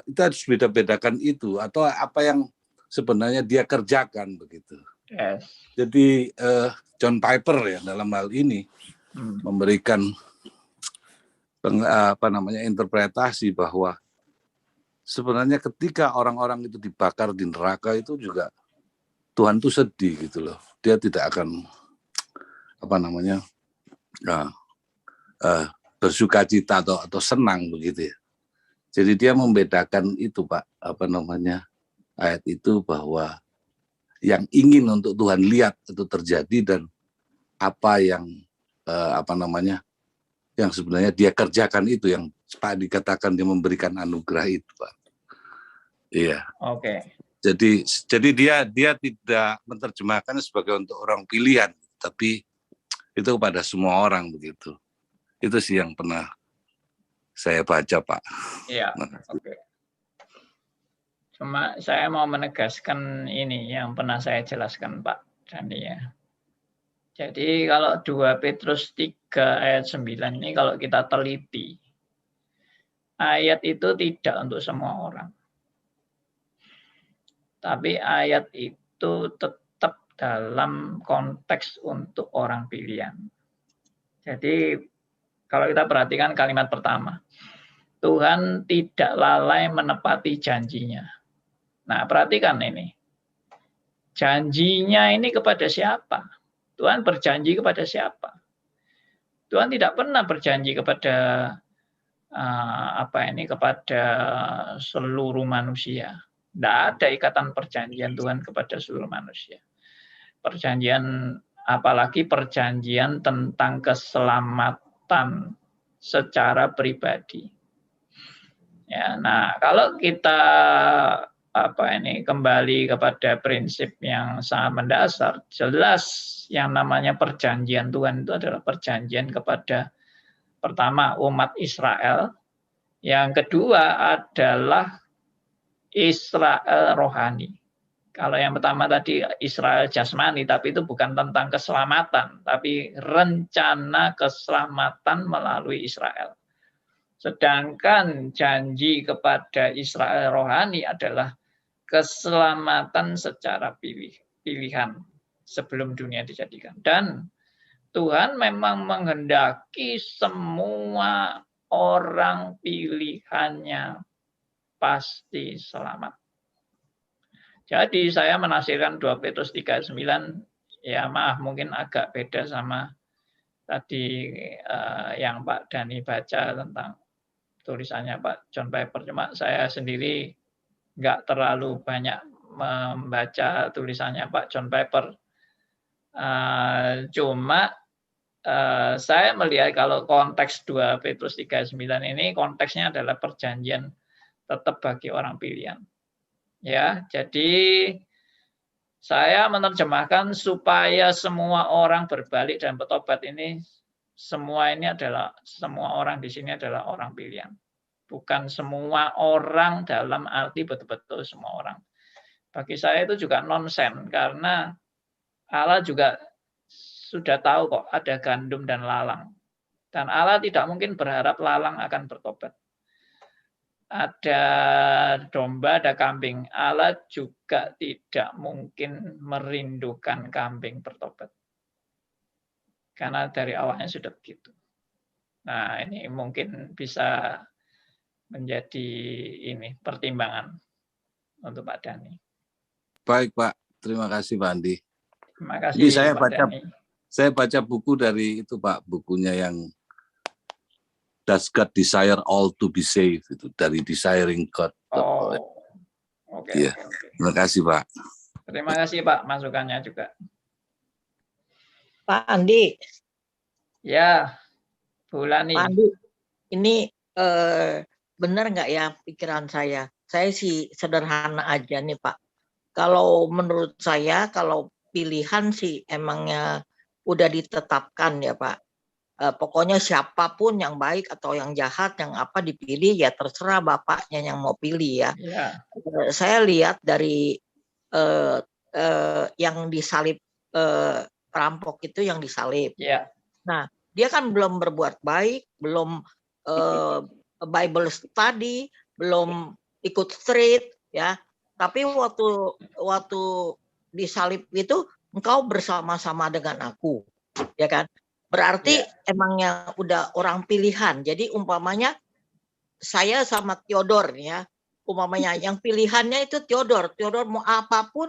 kita harus beda-bedakan itu atau apa yang sebenarnya Dia kerjakan begitu. Yes. Jadi John Piper ya dalam hal ini memberikan interpretasi bahwa sebenarnya ketika orang-orang itu dibakar di neraka itu juga Tuhan tuh sedih gitu loh. Dia tidak akan bersukacita atau senang begitu ya. Jadi dia membedakan itu Pak, ayat itu bahwa yang ingin untuk Tuhan lihat itu terjadi dan apa yang yang sebenarnya dia kerjakan itu yang Pak dikatakan dia memberikan anugerah itu Pak. Iya. Oke. Jadi dia tidak menerjemahkan sebagai untuk orang pilihan, tapi itu kepada semua orang begitu. Itu sih yang pernah saya baca Pak. Iya. Oke. Cuma saya mau menegaskan ini yang pernah saya jelaskan Pak Dani ya. Jadi kalau 2 Petrus 3 ayat 9 ini kalau kita teliti, ayat itu tidak untuk semua orang. Tapi ayat itu tetap dalam konteks untuk orang pilihan. Jadi kalau kita perhatikan kalimat pertama, Tuhan tidak lalai menepati janjinya. Nah, perhatikan ini. Janjinya ini kepada siapa? Tuhan berjanji kepada siapa? Tuhan tidak pernah berjanji kepada kepada seluruh manusia. Tidak ada ikatan perjanjian Tuhan kepada seluruh manusia. Perjanjian, apalagi perjanjian tentang keselamatan secara pribadi. Ya, nah kalau kita kembali kepada prinsip yang sangat mendasar, jelas yang namanya perjanjian Tuhan itu adalah perjanjian kepada pertama umat Israel, yang kedua adalah Israel rohani. Kalau yang pertama tadi Israel jasmani, tapi itu bukan tentang keselamatan, tapi rencana keselamatan melalui Israel. Sedangkan janji kepada Israel rohani adalah keselamatan secara pilihan sebelum dunia dijadikan. Dan Tuhan memang menghendaki semua orang pilihannya pasti selamat. Jadi saya menafsirkan 2 Petrus 3:9, ya maaf mungkin agak beda sama tadi yang Pak Dani baca tentang tulisannya Pak John Piper. Cuma saya sendiri nggak terlalu banyak membaca tulisannya Pak John Piper. Cuma saya melihat kalau konteks 2 Petrus 3:9 ini konteksnya adalah perjanjian tetap bagi orang pilihan. Ya, jadi saya menerjemahkan supaya semua orang berbalik dan bertobat ini, semua orang di sini adalah orang pilihan. Bukan semua orang dalam arti betul-betul semua orang. Bagi saya itu juga nonsen, karena Allah juga sudah tahu kok ada gandum dan lalang. Dan Allah tidak mungkin berharap lalang akan bertobat. Ada domba, ada kambing. Allah juga tidak mungkin merindukan kambing bertobat. Karena dari awalnya sudah begitu. Nah, ini mungkin bisa menjadi pertimbangan untuk Pak Dhani. Baik Pak, terima kasih Pak Andi. Terima kasih Ini saya Pak baca buku dari itu Pak, bukunya yang Does God Desire All to Be Saved, itu dari Desiring God. Oke. Iya. Terima kasih Pak. Terima kasih Pak masukannya juga. Pak Andi. Ya, Bu Lani. Pak Andi, ini benar nggak ya pikiran saya? Saya sih sederhana aja nih Pak. Kalau menurut saya, kalau pilihan sih emangnya udah ditetapkan ya Pak. Pokoknya siapapun yang baik atau yang jahat, yang apa dipilih ya terserah Bapaknya yang mau pilih ya. Ya. Saya lihat dari yang disalib perampok itu yang disalib. Ya. Nah, dia kan belum berbuat baik, belum Bible study, belum ikut street ya. Tapi waktu disalib itu engkau bersama-sama dengan aku, ya kan? Berarti emangnya udah orang pilihan. Jadi umpamanya saya sama Theodor ya, umpamanya yang pilihannya itu Theodor mau apapun,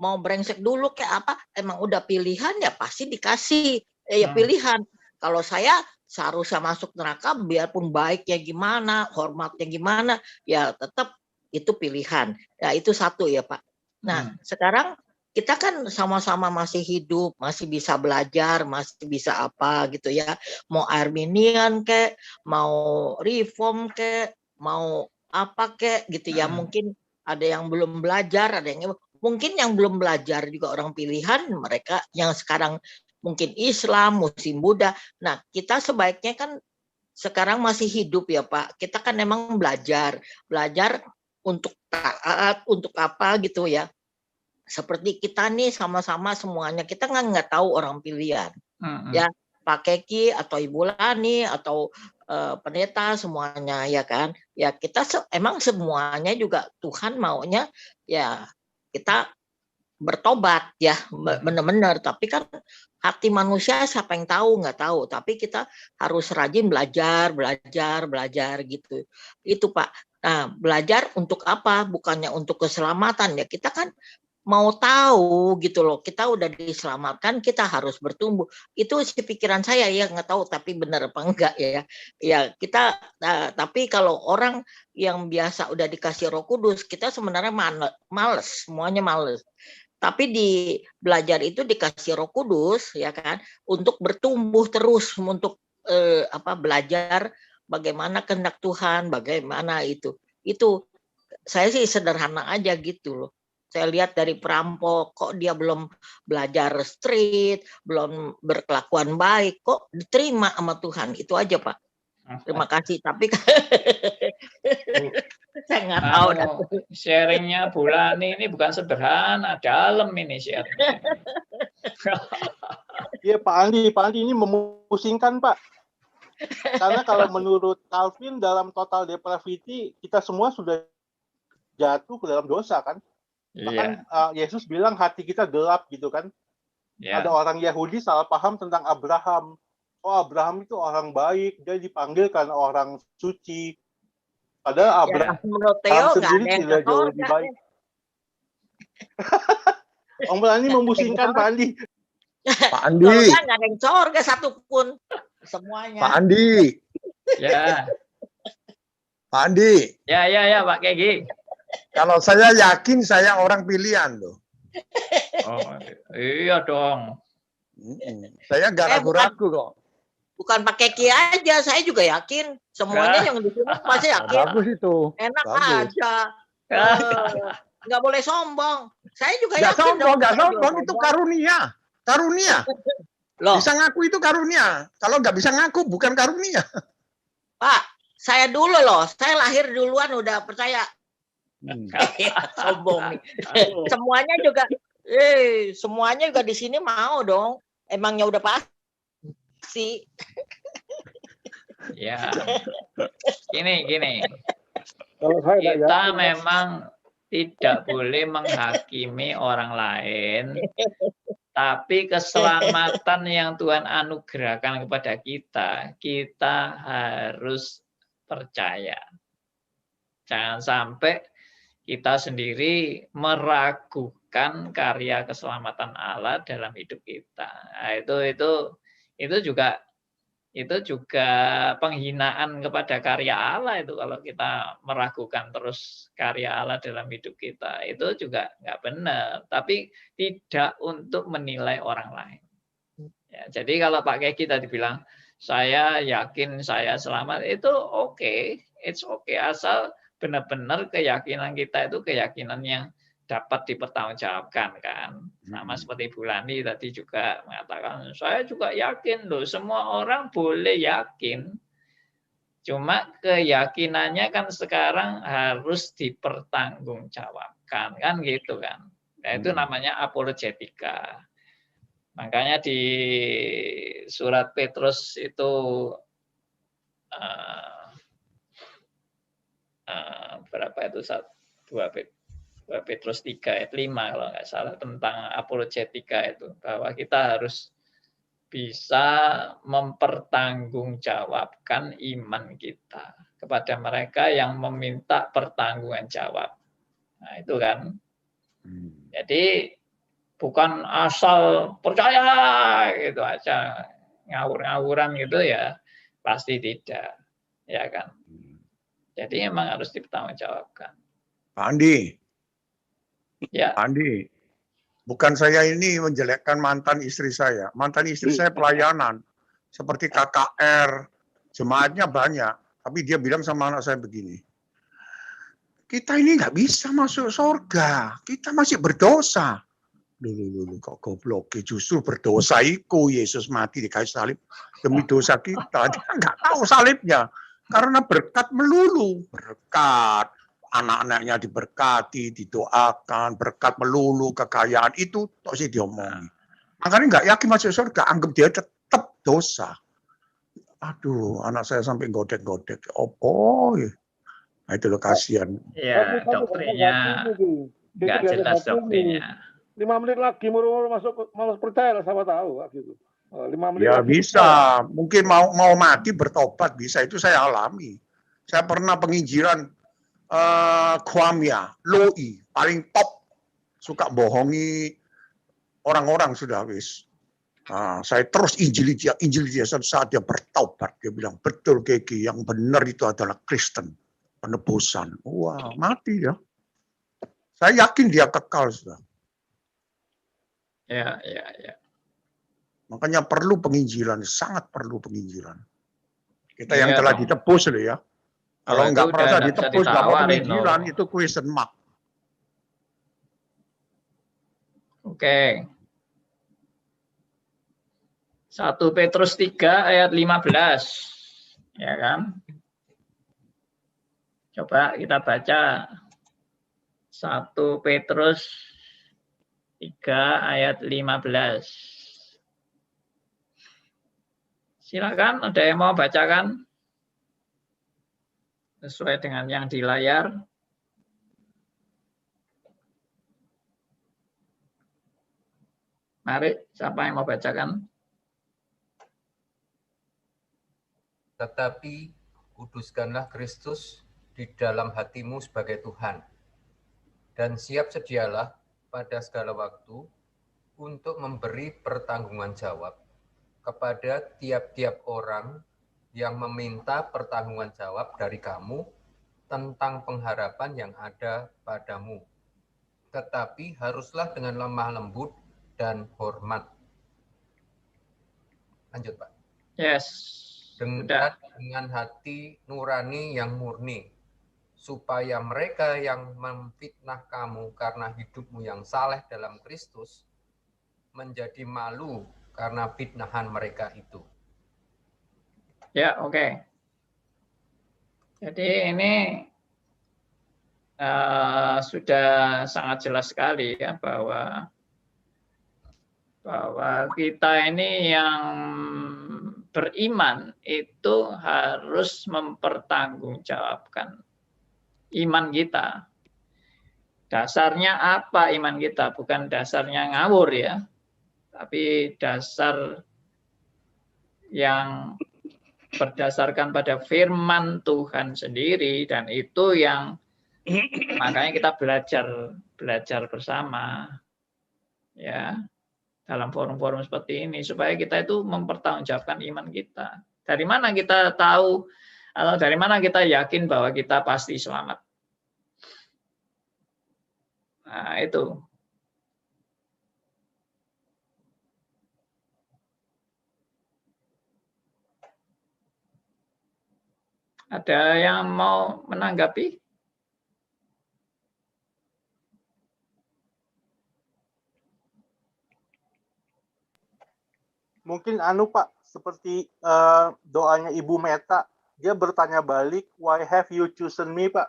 mau brengsek dulu kayak apa, emang udah pilihan ya pasti dikasih ya pilihan. Kalau saya seharusnya masuk neraka biarpun baiknya gimana, hormatnya gimana, ya tetap itu pilihan. Ya itu satu ya Pak. Nah sekarang kita kan sama-sama masih hidup, masih bisa belajar, masih bisa apa gitu ya. Mau Arminian kek, mau Reform kek, mau apa kek gitu ya. Mungkin ada yang belum belajar, ada yang mungkin yang belum belajar juga orang pilihan, mereka yang sekarang mungkin Islam, Muslim, Buddha. Nah, kita sebaiknya kan sekarang masih hidup ya Pak. Kita kan emang belajar untuk taat, untuk apa gitu ya. Seperti kita nih sama-sama semuanya, kita nggak tahu orang pilihan. Ya, Pak Keki atau Ibu Lani atau pendeta semuanya ya kan. Ya kita emang semuanya juga Tuhan maunya ya kita bertobat ya benar-benar. Tapi kan hati manusia siapa yang tahu, nggak tahu. Tapi kita harus rajin belajar gitu. Itu Pak. Nah, belajar untuk apa? Bukannya untuk keselamatan ya. Kita kan mau tahu gitu loh, kita udah diselamatkan, kita harus bertumbuh. Itu sih pikiran saya ya, nggak tahu tapi benar apa enggak ya. Ya kita tapi kalau orang yang biasa udah dikasih Roh Kudus, kita sebenarnya males, semuanya males. Tapi di belajar itu dikasih Roh Kudus ya kan, untuk bertumbuh terus, untuk belajar bagaimana kehendak Tuhan, bagaimana itu. Itu saya sih sederhana aja gitu loh. Saya lihat dari perampok, kok dia belum belajar street, belum berkelakuan baik, kok diterima sama Tuhan. Itu aja Pak. Terima kasih. Tapi saya nggak tahu. Sharingnya Bu Lani ini bukan sederhana, dalam ini sharingnya. Iya Pak Andi ini memusingkan Pak. Karena kalau menurut Calvin dalam total depravity, kita semua sudah jatuh ke dalam dosa kan. Bahkan Yesus bilang hati kita gelap gitu kan. Ada orang Yahudi salah paham tentang Abraham. Oh Abraham itu orang baik, dia dipanggil karena orang suci. Padahal Abraham sendiri tidak jauh lebih baik. Om Lani memusingkan Pak Andi. Pak Andi. Nggak ada yang sorga satupun. Semuanya. Pak Andi. Ya. Pak Andi. Ya Pak Kegi. Kalau saya yakin saya orang pilihan loh. Oh, iya dong. Saya nggak ragu-ragu kok. Bukan Pak Keki aja, saya juga yakin. Semuanya yang di sini pasti yakin. Bagus itu. Enak Bagus. aja. Nggak boleh sombong. Saya juga Nggak yakin. sombong, nggak sombong, itu karunia. Karunia. Loh. Bisa ngaku itu karunia. Kalau nggak bisa ngaku bukan karunia. Pak, saya dulu loh. Saya lahir duluan udah percaya. Sombong nih. Semuanya juga di sini mau dong. Emangnya udah pasti. Ya. Gini. Kalau saya Kita memang tidak boleh menghakimi orang lain, tapi keselamatan yang Tuhan anugerahkan kepada kita harus percaya. Jangan sampai kita sendiri meragukan karya keselamatan Allah dalam hidup kita. Nah, itu juga penghinaan kepada karya Allah itu kalau kita meragukan terus karya Allah dalam hidup kita. Itu juga nggak benar, tapi tidak untuk menilai orang lain. Ya, jadi kalau Pak Keki tadi bilang, saya yakin saya selamat, itu oke, it's okay, asal benar-benar keyakinan kita itu keyakinan yang dapat dipertanggungjawabkan kan. Sama seperti Bu Lani tadi juga mengatakan, saya juga yakin loh, semua orang boleh yakin. Cuma keyakinannya kan sekarang harus dipertanggungjawabkan kan gitu kan. Nah, itu namanya apologetika. Makanya di surat Petrus itu berapa itu 2 Petrus 3 ayat 5 kalau nggak salah tentang apologetika itu, bahwa kita harus bisa mempertanggungjawabkan iman kita kepada mereka yang meminta pertanggungjawab. Nah, itu kan. Jadi bukan asal percaya gitu aja ngawur-ngawuran gitu ya, pasti tidak, ya kan. Jadi emang harus dipertanggungjawabkan. Pak Andi. Ya. Pak Andi. Bukan saya ini menjelekkan mantan istri saya. Mantan istri saya pelayanan. Seperti KKR. Jemaatnya banyak. Tapi dia bilang sama anak saya begini. Kita ini nggak bisa masuk surga. Kita masih berdosa. Loh, kok goblok. Justru berdosa itu Yesus mati di kayu salib. Demi dosa kita. Dia nggak tahu salibnya. Karena berkat melulu. Berkat. Anak-anaknya diberkati, didoakan, berkat melulu, kekayaan itu tok sih diomongi. Makanya nggak yakin masuk surga, anggap dia tetap dosa. Aduh, anak saya sampai godek-godek. Oh, ya. Nah, itu loh kasihan. Ya, doktrinnya nggak jelas doktrinnya. 5 menit lagi mau masuk malas percaya lah, sama tahu gitu. 5 menit Ya lagi bisa, mungkin mau mati bertobat bisa, itu saya alami. Saya pernah penginjilan Kwamya, Loi, paling top, suka bohongi orang-orang sudah wis. Nah, saya terus injili dia saat dia bertobat, dia bilang betul Keki, yang benar itu adalah Kristen, penebusan. Wah, mati ya. Saya yakin dia kekal sudah. Ya. Makanya perlu penginjilan, sangat perlu penginjilan. Kita yang Iya telah dong. ditebus loh ya. Kalau itu nggak udah merasa nggak bisa ditebus, nggak mau ditawarin penginjilan, loh. itu question mark. Oke. 1 Petrus 3 ayat 15. Ya kan? Coba kita baca 1 Petrus 3 ayat 15. Silakan, ada yang mau bacakan? Sesuai dengan yang di layar. Mari, siapa yang mau bacakan? Tetapi kuduskanlah Kristus di dalam hatimu sebagai Tuhan, dan siap sedialah pada segala waktu untuk memberi pertanggungan jawab kepada tiap-tiap orang yang meminta pertanggungan jawab dari kamu tentang pengharapan yang ada padamu. Tetapi haruslah dengan lemah lembut dan hormat. Lanjut, Pak. Yes. Dengan hati nurani yang murni, supaya mereka yang memfitnah kamu karena hidupmu yang saleh dalam Kristus menjadi malu karena fitnahan mereka itu. Ya, oke. Jadi ini sudah sangat jelas sekali ya bahwa kita ini yang beriman itu harus mempertanggungjawabkan iman kita. Dasarnya apa iman kita? Bukan dasarnya ngawur ya, tapi dasar yang berdasarkan pada firman Tuhan sendiri, dan itu yang makanya kita belajar bersama ya dalam forum-forum seperti ini supaya kita itu mempertanggungjawabkan iman kita. Dari mana kita tahu atau dari mana kita yakin bahwa kita pasti selamat? Nah, itu. Ada yang mau menanggapi? Mungkin Pak, seperti doanya Ibu Meta, dia bertanya balik, why have you chosen me, Pak?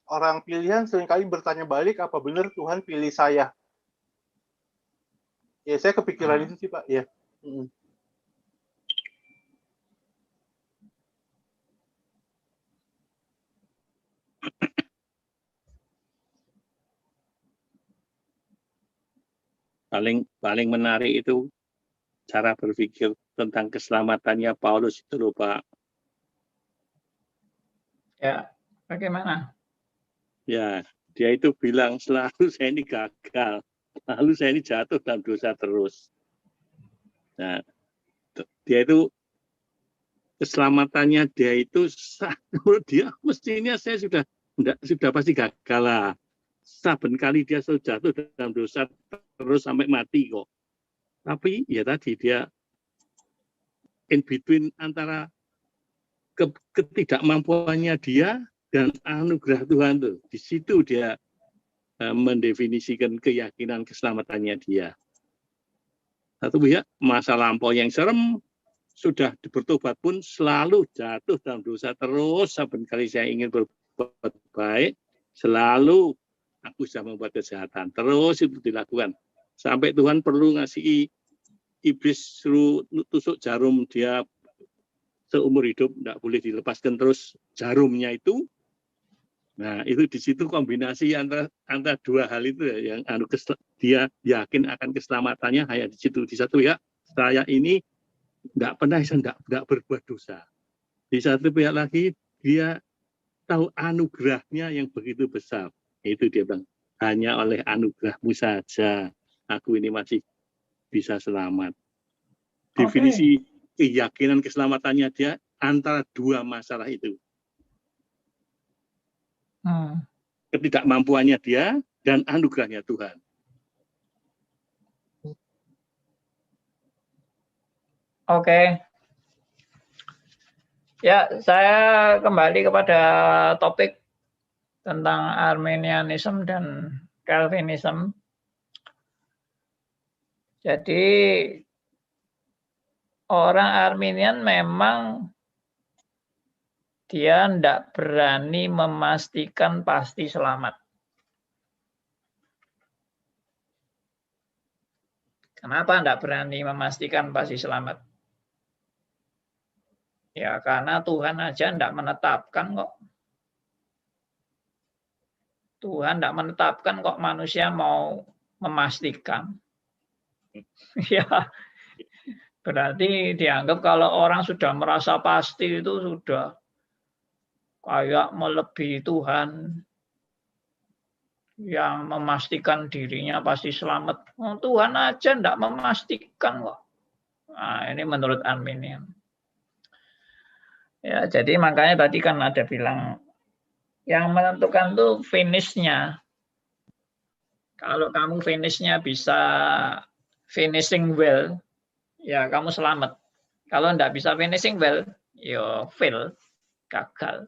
Orang pilihan seringkali bertanya balik, apa benar Tuhan pilih saya? Ya, saya kepikiran itu sih, Pak. Ya. Paling menarik itu cara berpikir tentang keselamatannya Paulus itu loh, Pak. Ya, bagaimana? Ya, dia itu bilang selalu saya ini gagal, lalu saya ini jatuh dalam dosa terus. Nah, dia itu keselamatannya dia itu menurut dia mestinya saya sudah pasti gagal lah. Saben kali dia selalu jatuh dalam dosa terus sampai mati kok. Tapi ya tadi dia in between antara ketidakmampuannya dia dan anugerah Tuhan tuh. Di situ dia mendefinisikan keyakinan keselamatannya dia. Satu pihak masa lampau yang serem, sudah bertobat pun selalu jatuh dalam dosa terus. Saben kali saya ingin berbuat baik, selalu aku sudah membuat kejahatan. Terus itu dilakukan. Sampai Tuhan perlu ngasih iblis suruh tusuk jarum dia seumur hidup, tidak boleh dilepaskan terus jarumnya itu. Nah, itu di situ kombinasi antara dua hal itu ya, yang dia yakin akan keselamatannya hanya di situ. Di satu ya, saya ini tidak pernah tidak berbuat dosa. Di satu pihak lagi dia tahu anugerahnya yang begitu besar. Itu dia bilang, hanya oleh anugerahmu saja aku ini masih bisa selamat. Definisi keyakinan keselamatannya dia antara dua masalah itu. Ketidakmampuannya dia dan anugerahnya Tuhan. Oke. Ya, saya kembali kepada topik tentang Arminianism dan Calvinism. Jadi orang Arminian memang dia tidak berani memastikan pasti selamat. Kenapa tidak berani memastikan pasti selamat? Ya karena Tuhan aja tidak menetapkan kok. Tuhan tidak menetapkan kok manusia mau memastikan. Ya, berarti dianggap kalau orang sudah merasa pasti itu sudah kayak melebihi Tuhan yang memastikan dirinya pasti selamat. Tuhan aja tidak memastikan kok. Nah, ini menurut Arminian. Ya, jadi makanya tadi kan ada bilang Yang menentukan tuh finish-nya. Kalau kamu finish-nya bisa finishing well, ya kamu selamat. Kalau enggak bisa finishing well, ya fail, gagal.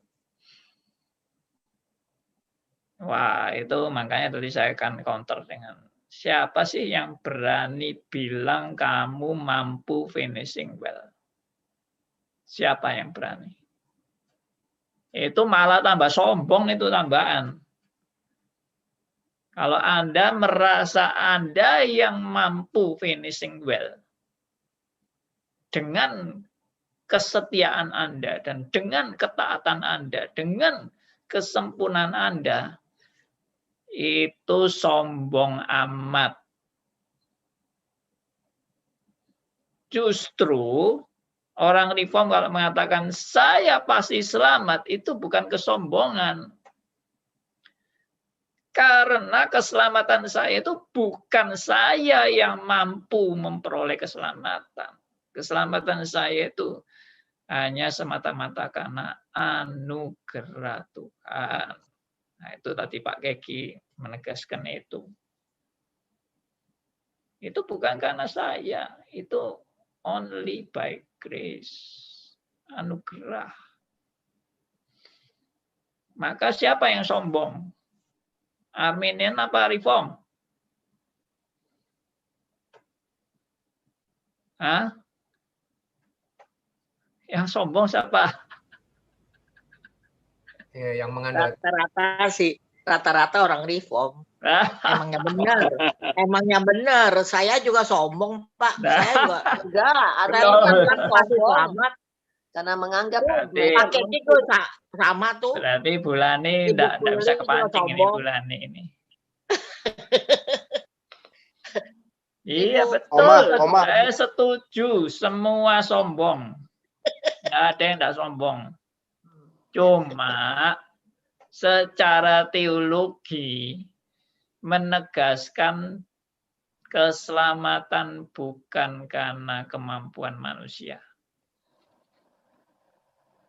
Wah, itu makanya tadi saya akan counter dengan siapa sih yang berani bilang kamu mampu finishing well? Siapa yang berani? Itu malah tambah sombong, itu tambahan. Kalau Anda merasa Anda yang mampu finishing well, dengan kesetiaan Anda dan dengan ketaatan Anda, dengan kesempurnaan Anda, itu sombong amat. Justru orang reform kalau mengatakan saya pasti selamat, itu bukan kesombongan. Karena keselamatan saya itu bukan saya yang mampu memperoleh keselamatan. Keselamatan saya itu hanya semata-mata karena anugerah Tuhan. Nah, itu tadi Pak Keki menegaskan itu. Itu bukan karena saya, itu only by grace. Anugerah. Maka siapa yang sombong? Arminian apa Reform? Hah? Yang sombong siapa? Ya, yang mengandalkan Rata-rata orang Reform. Emangnya benar. Saya juga sombong, Pak. Saya juga Enggak, ada yang pasti selamat. karena menganggap Pakai itu sama tuh. Berarti Bulani enggak bisa kepancing ini Bulani ini. Iya betul. Saya setuju. Semua sombong. Enggak ada yang enggak sombong. Cuma secara teologi menegaskan keselamatan bukan karena kemampuan manusia.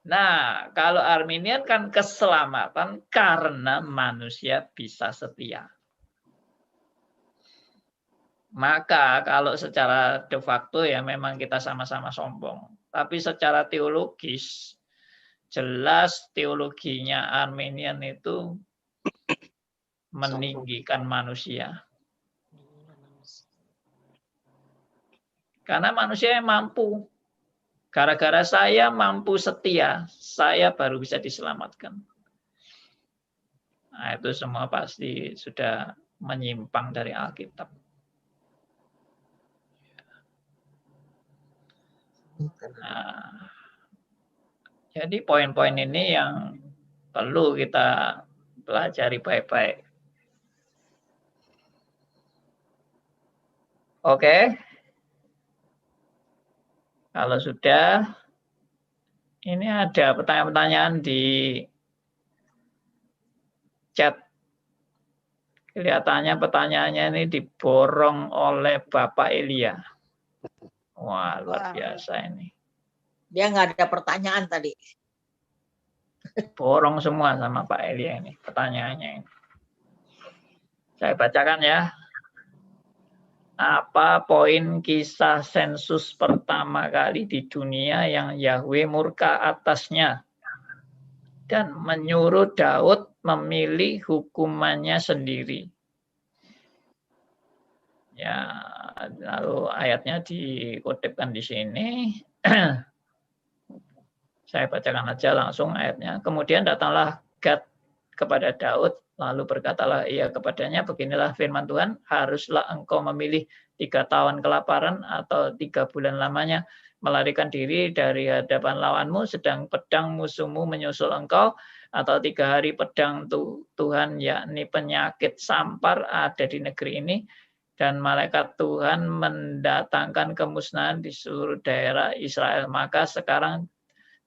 Nah, kalau Arminian kan keselamatan karena manusia bisa setia. Maka kalau secara de facto ya memang kita sama-sama sombong. Tapi secara teologis, jelas teologinya Arminian itu meninggikan manusia. Karena manusia yang mampu. Gara-gara saya mampu setia, saya baru bisa diselamatkan. Nah, itu semua pasti sudah menyimpang dari Alkitab. Nah, jadi poin-poin ini yang perlu kita pelajari baik-baik. Oke. Kalau sudah, ini ada pertanyaan-pertanyaan di chat. Kelihatannya pertanyaannya ini diborong oleh Bapak Elia. Wah, luar biasa ini. Dia nggak ada pertanyaan tadi. Borong semua sama Pak Elia ini pertanyaannya ini. Saya bacakan ya. Apa poin kisah sensus pertama kali di dunia yang Yahweh murka atasnya dan menyuruh Daud memilih hukumannya sendiri? Ya, lalu ayatnya dikutipkan di sini. Saya bacakan aja langsung ayatnya. Kemudian datanglah Gad kepada Daud, lalu berkatalah ia kepadanya, beginilah firman Tuhan, haruslah engkau memilih 3 tahun kelaparan atau 3 bulan lamanya melarikan diri dari hadapan lawanmu, sedang pedang musuhmu menyusul engkau, atau 3 hari pedang Tuhan, yakni penyakit sampar ada di negeri ini, dan malaikat Tuhan mendatangkan kemusnahan di seluruh daerah Israel. Maka sekarang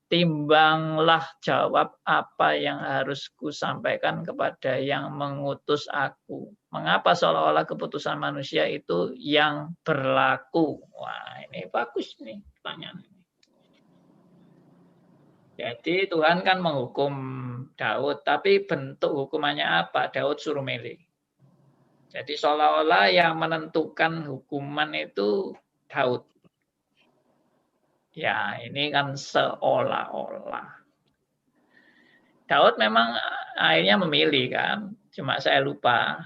timbanglah jawab apa yang harus kusampaikan kepada yang mengutus aku. Mengapa seolah-olah keputusan manusia itu yang berlaku? Wah, ini bagus nih pertanyaan ini. Jadi Tuhan kan menghukum Daud, tapi bentuk hukumannya apa? Daud suruh milih. Jadi seolah-olah yang menentukan hukuman itu Daud. Ya, ini kan seolah-olah. Daud memang akhirnya memilih kan, cuma saya lupa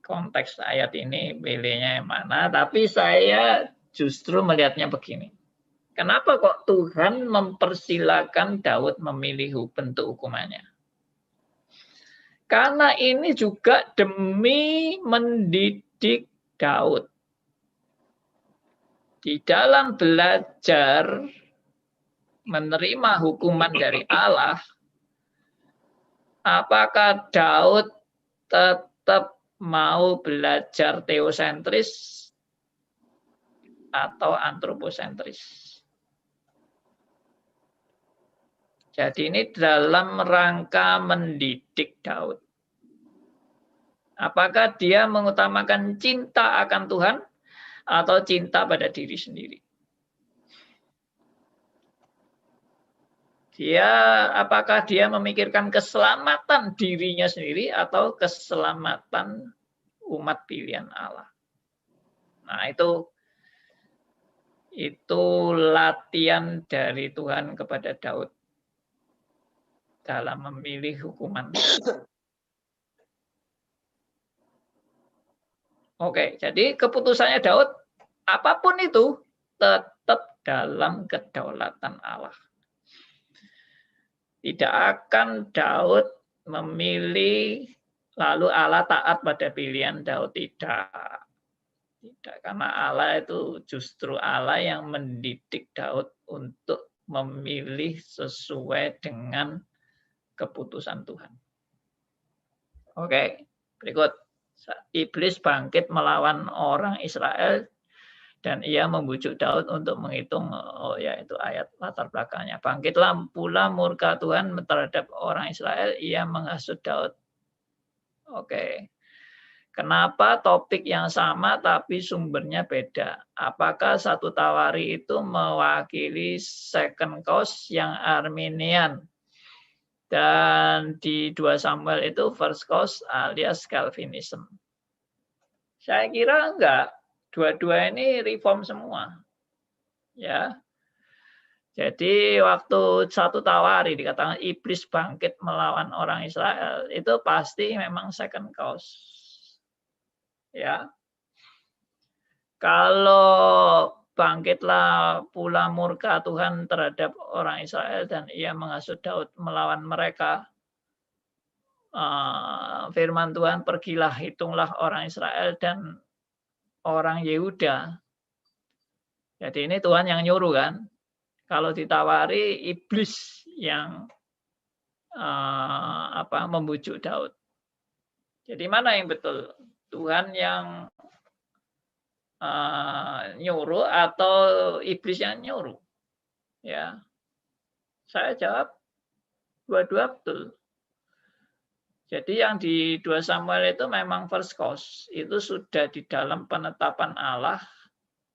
konteks ayat ini pilihnya yang mana, tapi saya justru melihatnya begini. Kenapa kok Tuhan mempersilahkan Daud memilih bentuk hukumannya? Karena ini juga demi mendidik Daud. Di dalam belajar menerima hukuman dari Allah, apakah Daud tetap mau belajar teosentris atau antroposentris? Jadi ini dalam rangka mendidik Daud. Apakah dia mengutamakan cinta akan Tuhan atau cinta pada diri sendiri? Apakah dia memikirkan keselamatan dirinya sendiri atau keselamatan umat pilihan Allah? Nah, itu latihan dari Tuhan kepada Daud dalam memilih hukuman. Oke, jadi keputusannya Daud, apapun itu, tetap dalam kedaulatan Allah. Tidak akan Daud memilih, lalu Allah taat pada pilihan Daud. Tidak. Karena Allah itu justru Allah yang mendidik Daud untuk memilih sesuai dengan keputusan Tuhan. Oke, berikut. Iblis bangkit melawan orang Israel dan ia membujuk Daud untuk menghitung, itu ayat latar belakangnya. Bangkitlah pula murka Tuhan terhadap orang Israel, ia menghasut Daud. Oke. Kenapa topik yang sama tapi sumbernya beda? Apakah satu Tawari itu mewakili second cause yang Arminian? Dan di 2 Samuel itu first cause alias Calvinism. Saya kira enggak. Dua-dua ini reform semua. Ya. Jadi waktu satu Tawari dikatakan iblis bangkit melawan orang Israel, itu pasti memang second cause. Ya. Kalau bangkitlah pula murka Tuhan terhadap orang Israel dan ia menghasut Daud melawan mereka. Firman Tuhan, pergilah hitunglah orang Israel dan orang Yehuda. Jadi ini Tuhan yang nyuruh kan. Kalau ditawari iblis yang membujuk Daud. Jadi mana yang betul? Tuhan yang nyuruh atau iblis yang nyuruh? Ya, saya jawab dua-dua betul. Jadi yang di 2 Samuel itu memang first cause, itu sudah di dalam penetapan Allah,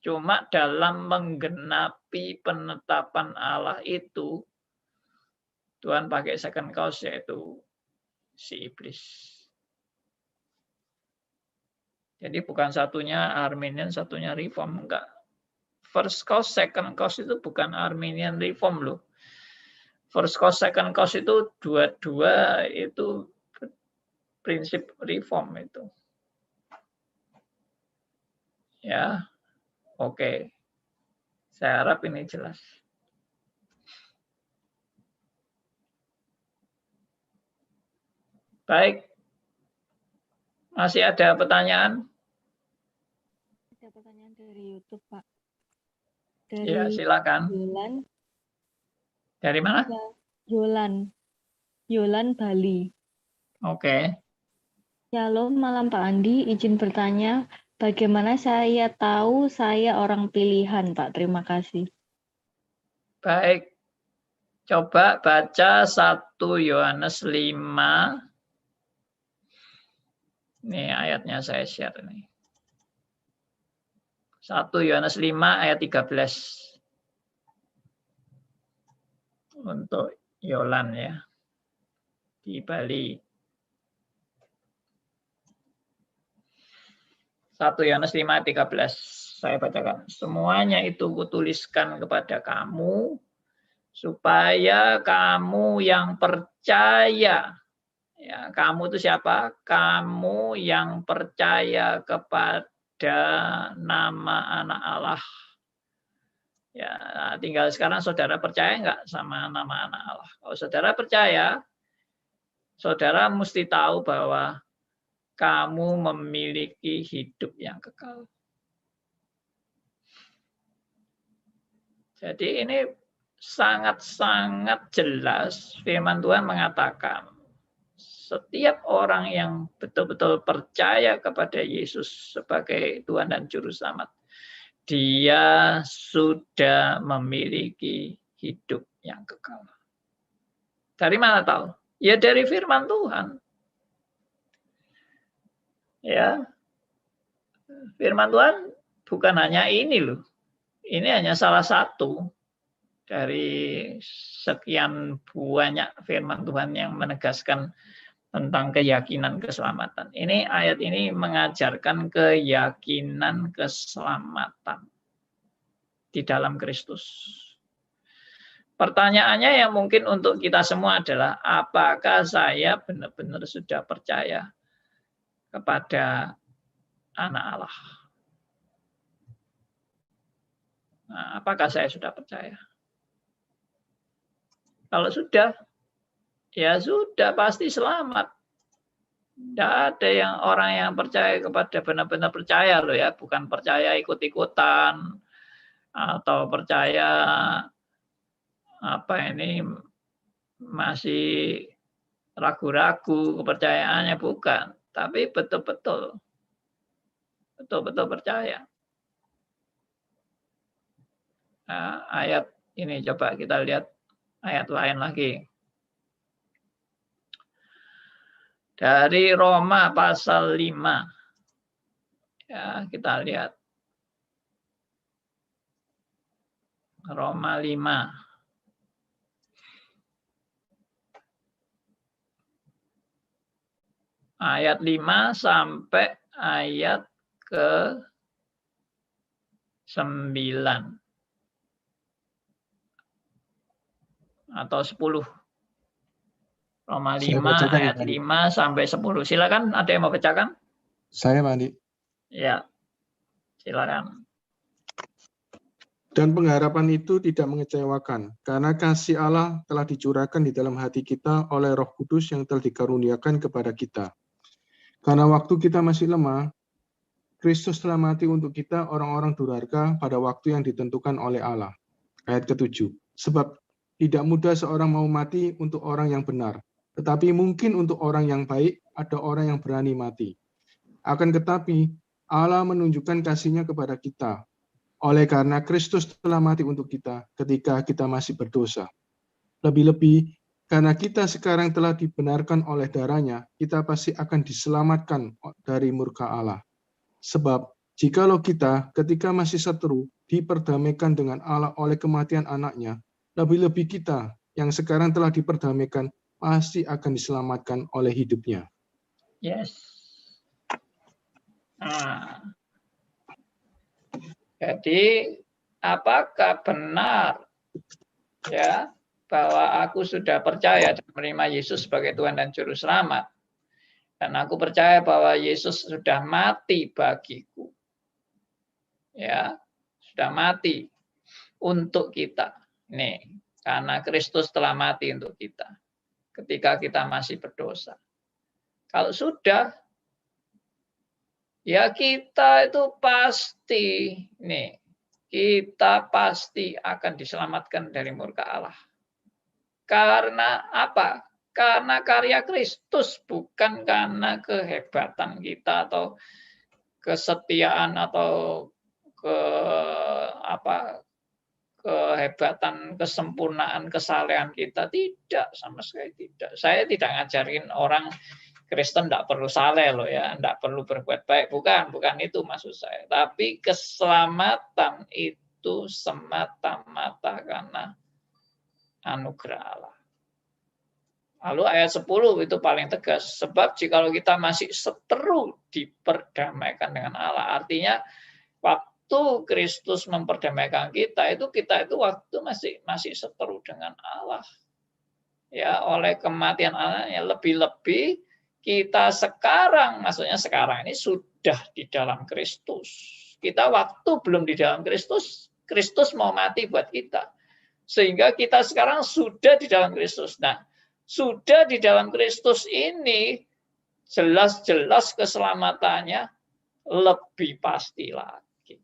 cuma dalam menggenapi penetapan Allah itu Tuhan pakai second cause, yaitu si iblis. Jadi bukan satunya Arminian, satunya Reform, enggak. First cause, second cause itu bukan Arminian Reform loh. First cause, second cause itu dua-dua itu prinsip Reform itu. Ya, oke. Saya harap ini jelas. Baik. Masih ada pertanyaan? Ada pertanyaan dari YouTube, Pak. Ya, silakan. Yolan. Dari mana? Yolan Bali. Oke. Shalom, malam Pak Andi. Izin bertanya, bagaimana saya tahu saya orang pilihan, Pak? Terima kasih. Baik. Coba baca 1 Yohanes 5. Ini ayatnya saya share ini. 1 Yohanes 5 ayat 13. Untuk Yolan ya, di Bali. 1 Yohanes 5:13 saya bacakan. Semuanya itu kutuliskan kepada kamu supaya kamu yang percaya. Ya, kamu itu siapa? Kamu yang percaya kepada nama anak Allah. Ya, tinggal sekarang saudara percaya nggak sama nama anak Allah? Kalau saudara percaya, saudara mesti tahu bahwa kamu memiliki hidup yang kekal. Jadi ini sangat-sangat jelas firman Tuhan mengatakan setiap orang yang betul-betul percaya kepada Yesus sebagai Tuhan dan Juru Selamat, dia sudah memiliki hidup yang kekal. Dari mana tahu? Ya dari firman Tuhan. Ya, firman Tuhan bukan hanya ini loh. Ini hanya salah satu dari sekian banyak firman Tuhan yang menegaskan tentang keyakinan keselamatan. Ini ayat ini mengajarkan keyakinan keselamatan di dalam Kristus. Pertanyaannya yang mungkin untuk kita semua adalah apakah saya benar-benar sudah percaya kepada anak Allah? Nah, apakah saya sudah percaya? Kalau sudah, ya sudah pasti selamat. Tidak ada yang orang yang percaya kepada benar-benar percaya loh ya, bukan percaya ikut-ikutan atau percaya apa ini masih ragu-ragu kepercayaannya, bukan, tapi betul-betul percaya. Nah, ayat ini coba kita lihat ayat lain lagi. Dari Roma pasal 5. Ya, kita lihat. Roma 5. Ayat 5 sampai ayat ke 9. Atau 10. Roma 5 ayat 5 sampai 10. Silakan, ada yang mau bacakan? Saya, Pak Andi. Ya, silakan. Dan pengharapan itu tidak mengecewakan, karena kasih Allah telah dicurahkan di dalam hati kita oleh Roh Kudus yang telah dikaruniakan kepada kita. Karena waktu kita masih lemah, Kristus telah mati untuk kita orang-orang durhaka pada waktu yang ditentukan oleh Allah. Ayat ke-7. Sebab tidak mudah seorang mau mati untuk orang yang benar, tetapi mungkin untuk orang yang baik ada orang yang berani mati. Akan tetapi Allah menunjukkan kasih-Nya kepada kita, oleh karena Kristus telah mati untuk kita ketika kita masih berdosa. Lebih-lebih, karena kita sekarang telah dibenarkan oleh darah-Nya, kita pasti akan diselamatkan dari murka Allah. Sebab, jikalau kita ketika masih seteru diperdamaikan dengan Allah oleh kematian anak-Nya, lebih-lebih kita yang sekarang telah diperdamaikan pasti akan diselamatkan oleh hidup-Nya. Yes. Nah. Jadi apakah benar ya bahwa aku sudah percaya dan menerima Yesus sebagai Tuhan dan Juru Selamat, dan aku percaya bahwa Yesus sudah mati bagiku, ya sudah mati untuk kita, nih karena Kristus telah mati untuk kita ketika kita masih berdosa. Kalau sudah, ya kita itu pasti, nih, kita pasti akan diselamatkan dari murka Allah. Karena apa? Karena karya Kristus, bukan karena kehebatan kita atau kesetiaan atau kehebatan, kesempurnaan, kesalehan kita. Tidak, sama sekali tidak. Saya tidak ngajarin orang Kristen tidak perlu saleh loh ya, tidak perlu berbuat baik, bukan itu maksud saya. Tapi keselamatan itu semata-mata karena anugerah Allah. Lalu ayat 10 itu paling tegas. Sebab jikalau kita masih seteru diperdamaikan dengan Allah, artinya waktu Kristus memperdamaikan kita itu waktu masih seteru dengan Allah. Ya, oleh kematian anaknya, lebih-lebih kita sekarang, maksudnya sekarang ini sudah di dalam Kristus. Kita waktu belum di dalam Kristus, Kristus mau mati buat kita. Sehingga kita sekarang sudah di dalam Kristus. Nah, sudah di dalam Kristus ini jelas-jelas keselamatannya lebih pasti lagi.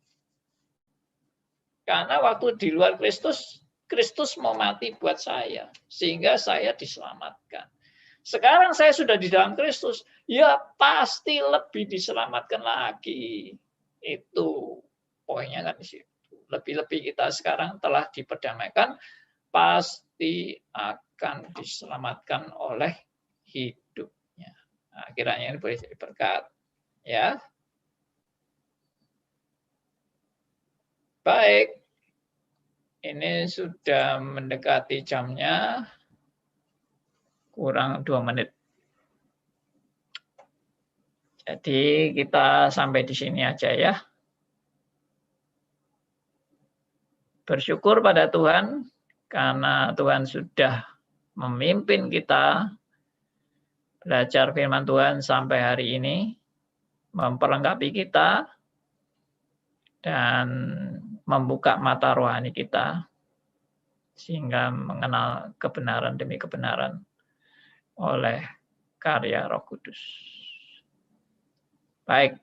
Karena waktu di luar Kristus, Kristus mau mati buat saya, sehingga saya diselamatkan. Sekarang saya sudah di dalam Kristus, ya pasti lebih diselamatkan lagi. Itu poinnya kan di situ. Lebih-lebih kita sekarang telah diperdamaikan, pasti akan diselamatkan oleh hidupnya. Nah, kiranya ini boleh jadi berkat. Ya. Baik. Ini sudah mendekati jamnya. Kurang 2 menit. Jadi kita sampai di sini aja ya. Bersyukur pada Tuhan karena Tuhan sudah memimpin kita belajar firman Tuhan sampai hari ini, memperlengkapi kita dan membuka mata rohani kita sehingga mengenal kebenaran demi kebenaran oleh karya Roh Kudus. Baik,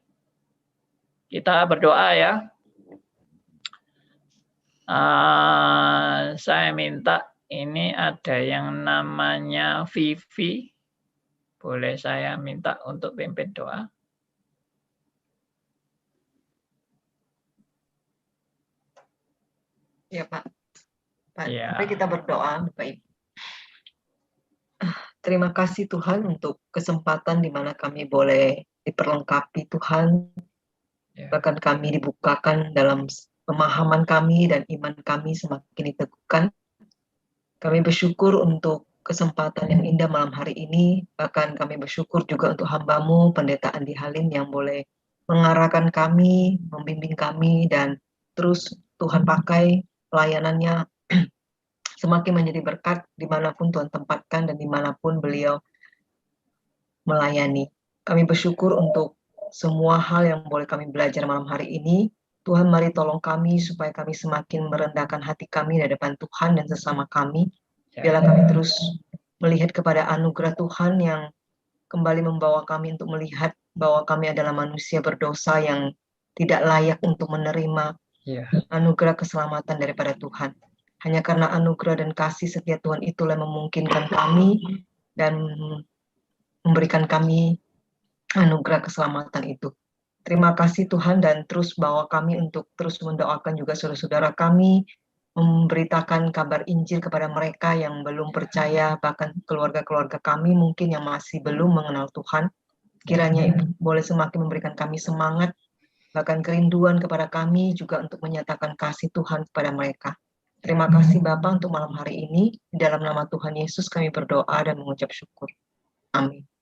kita berdoa ya. Saya minta ini ada yang namanya Vivi. Boleh saya minta untuk pimpin doa? Ya Pak. Ya. Mari kita berdoa, Bapak Ibu. Terima kasih Tuhan untuk kesempatan di mana kami boleh diperlengkapi Tuhan. Bahkan kami dibukakan dalam pemahaman kami dan iman kami semakin diteguhkan. Kami bersyukur untuk kesempatan yang indah malam hari ini. Bahkan kami bersyukur juga untuk hamba-Mu, Pendeta Andi Halim yang boleh mengarahkan kami, membimbing kami, dan terus Tuhan pakai pelayanannya semakin menjadi berkat dimanapun Tuhan tempatkan dan dimanapun beliau melayani. Kami bersyukur untuk semua hal yang boleh kami belajar malam hari ini. Tuhan mari tolong kami supaya kami semakin merendahkan hati kami di hadapan Tuhan dan sesama kami. Biarlah kami terus melihat kepada anugerah Tuhan yang kembali membawa kami untuk melihat bahwa kami adalah manusia berdosa yang tidak layak untuk menerima anugerah keselamatan daripada Tuhan. Hanya karena anugerah dan kasih setia Tuhan itulah memungkinkan kami dan memberikan kami anugerah keselamatan itu. Terima kasih Tuhan dan terus bawa kami untuk terus mendoakan juga saudara-saudara kami, memberitakan kabar Injil kepada mereka yang belum percaya, bahkan keluarga-keluarga kami mungkin yang masih belum mengenal Tuhan. Kiranya Ibu boleh semakin memberikan kami semangat, bahkan kerinduan kepada kami juga untuk menyatakan kasih Tuhan kepada mereka. Terima kasih Bapa untuk malam hari ini. Di dalam nama Tuhan Yesus kami berdoa dan mengucap syukur. Amin.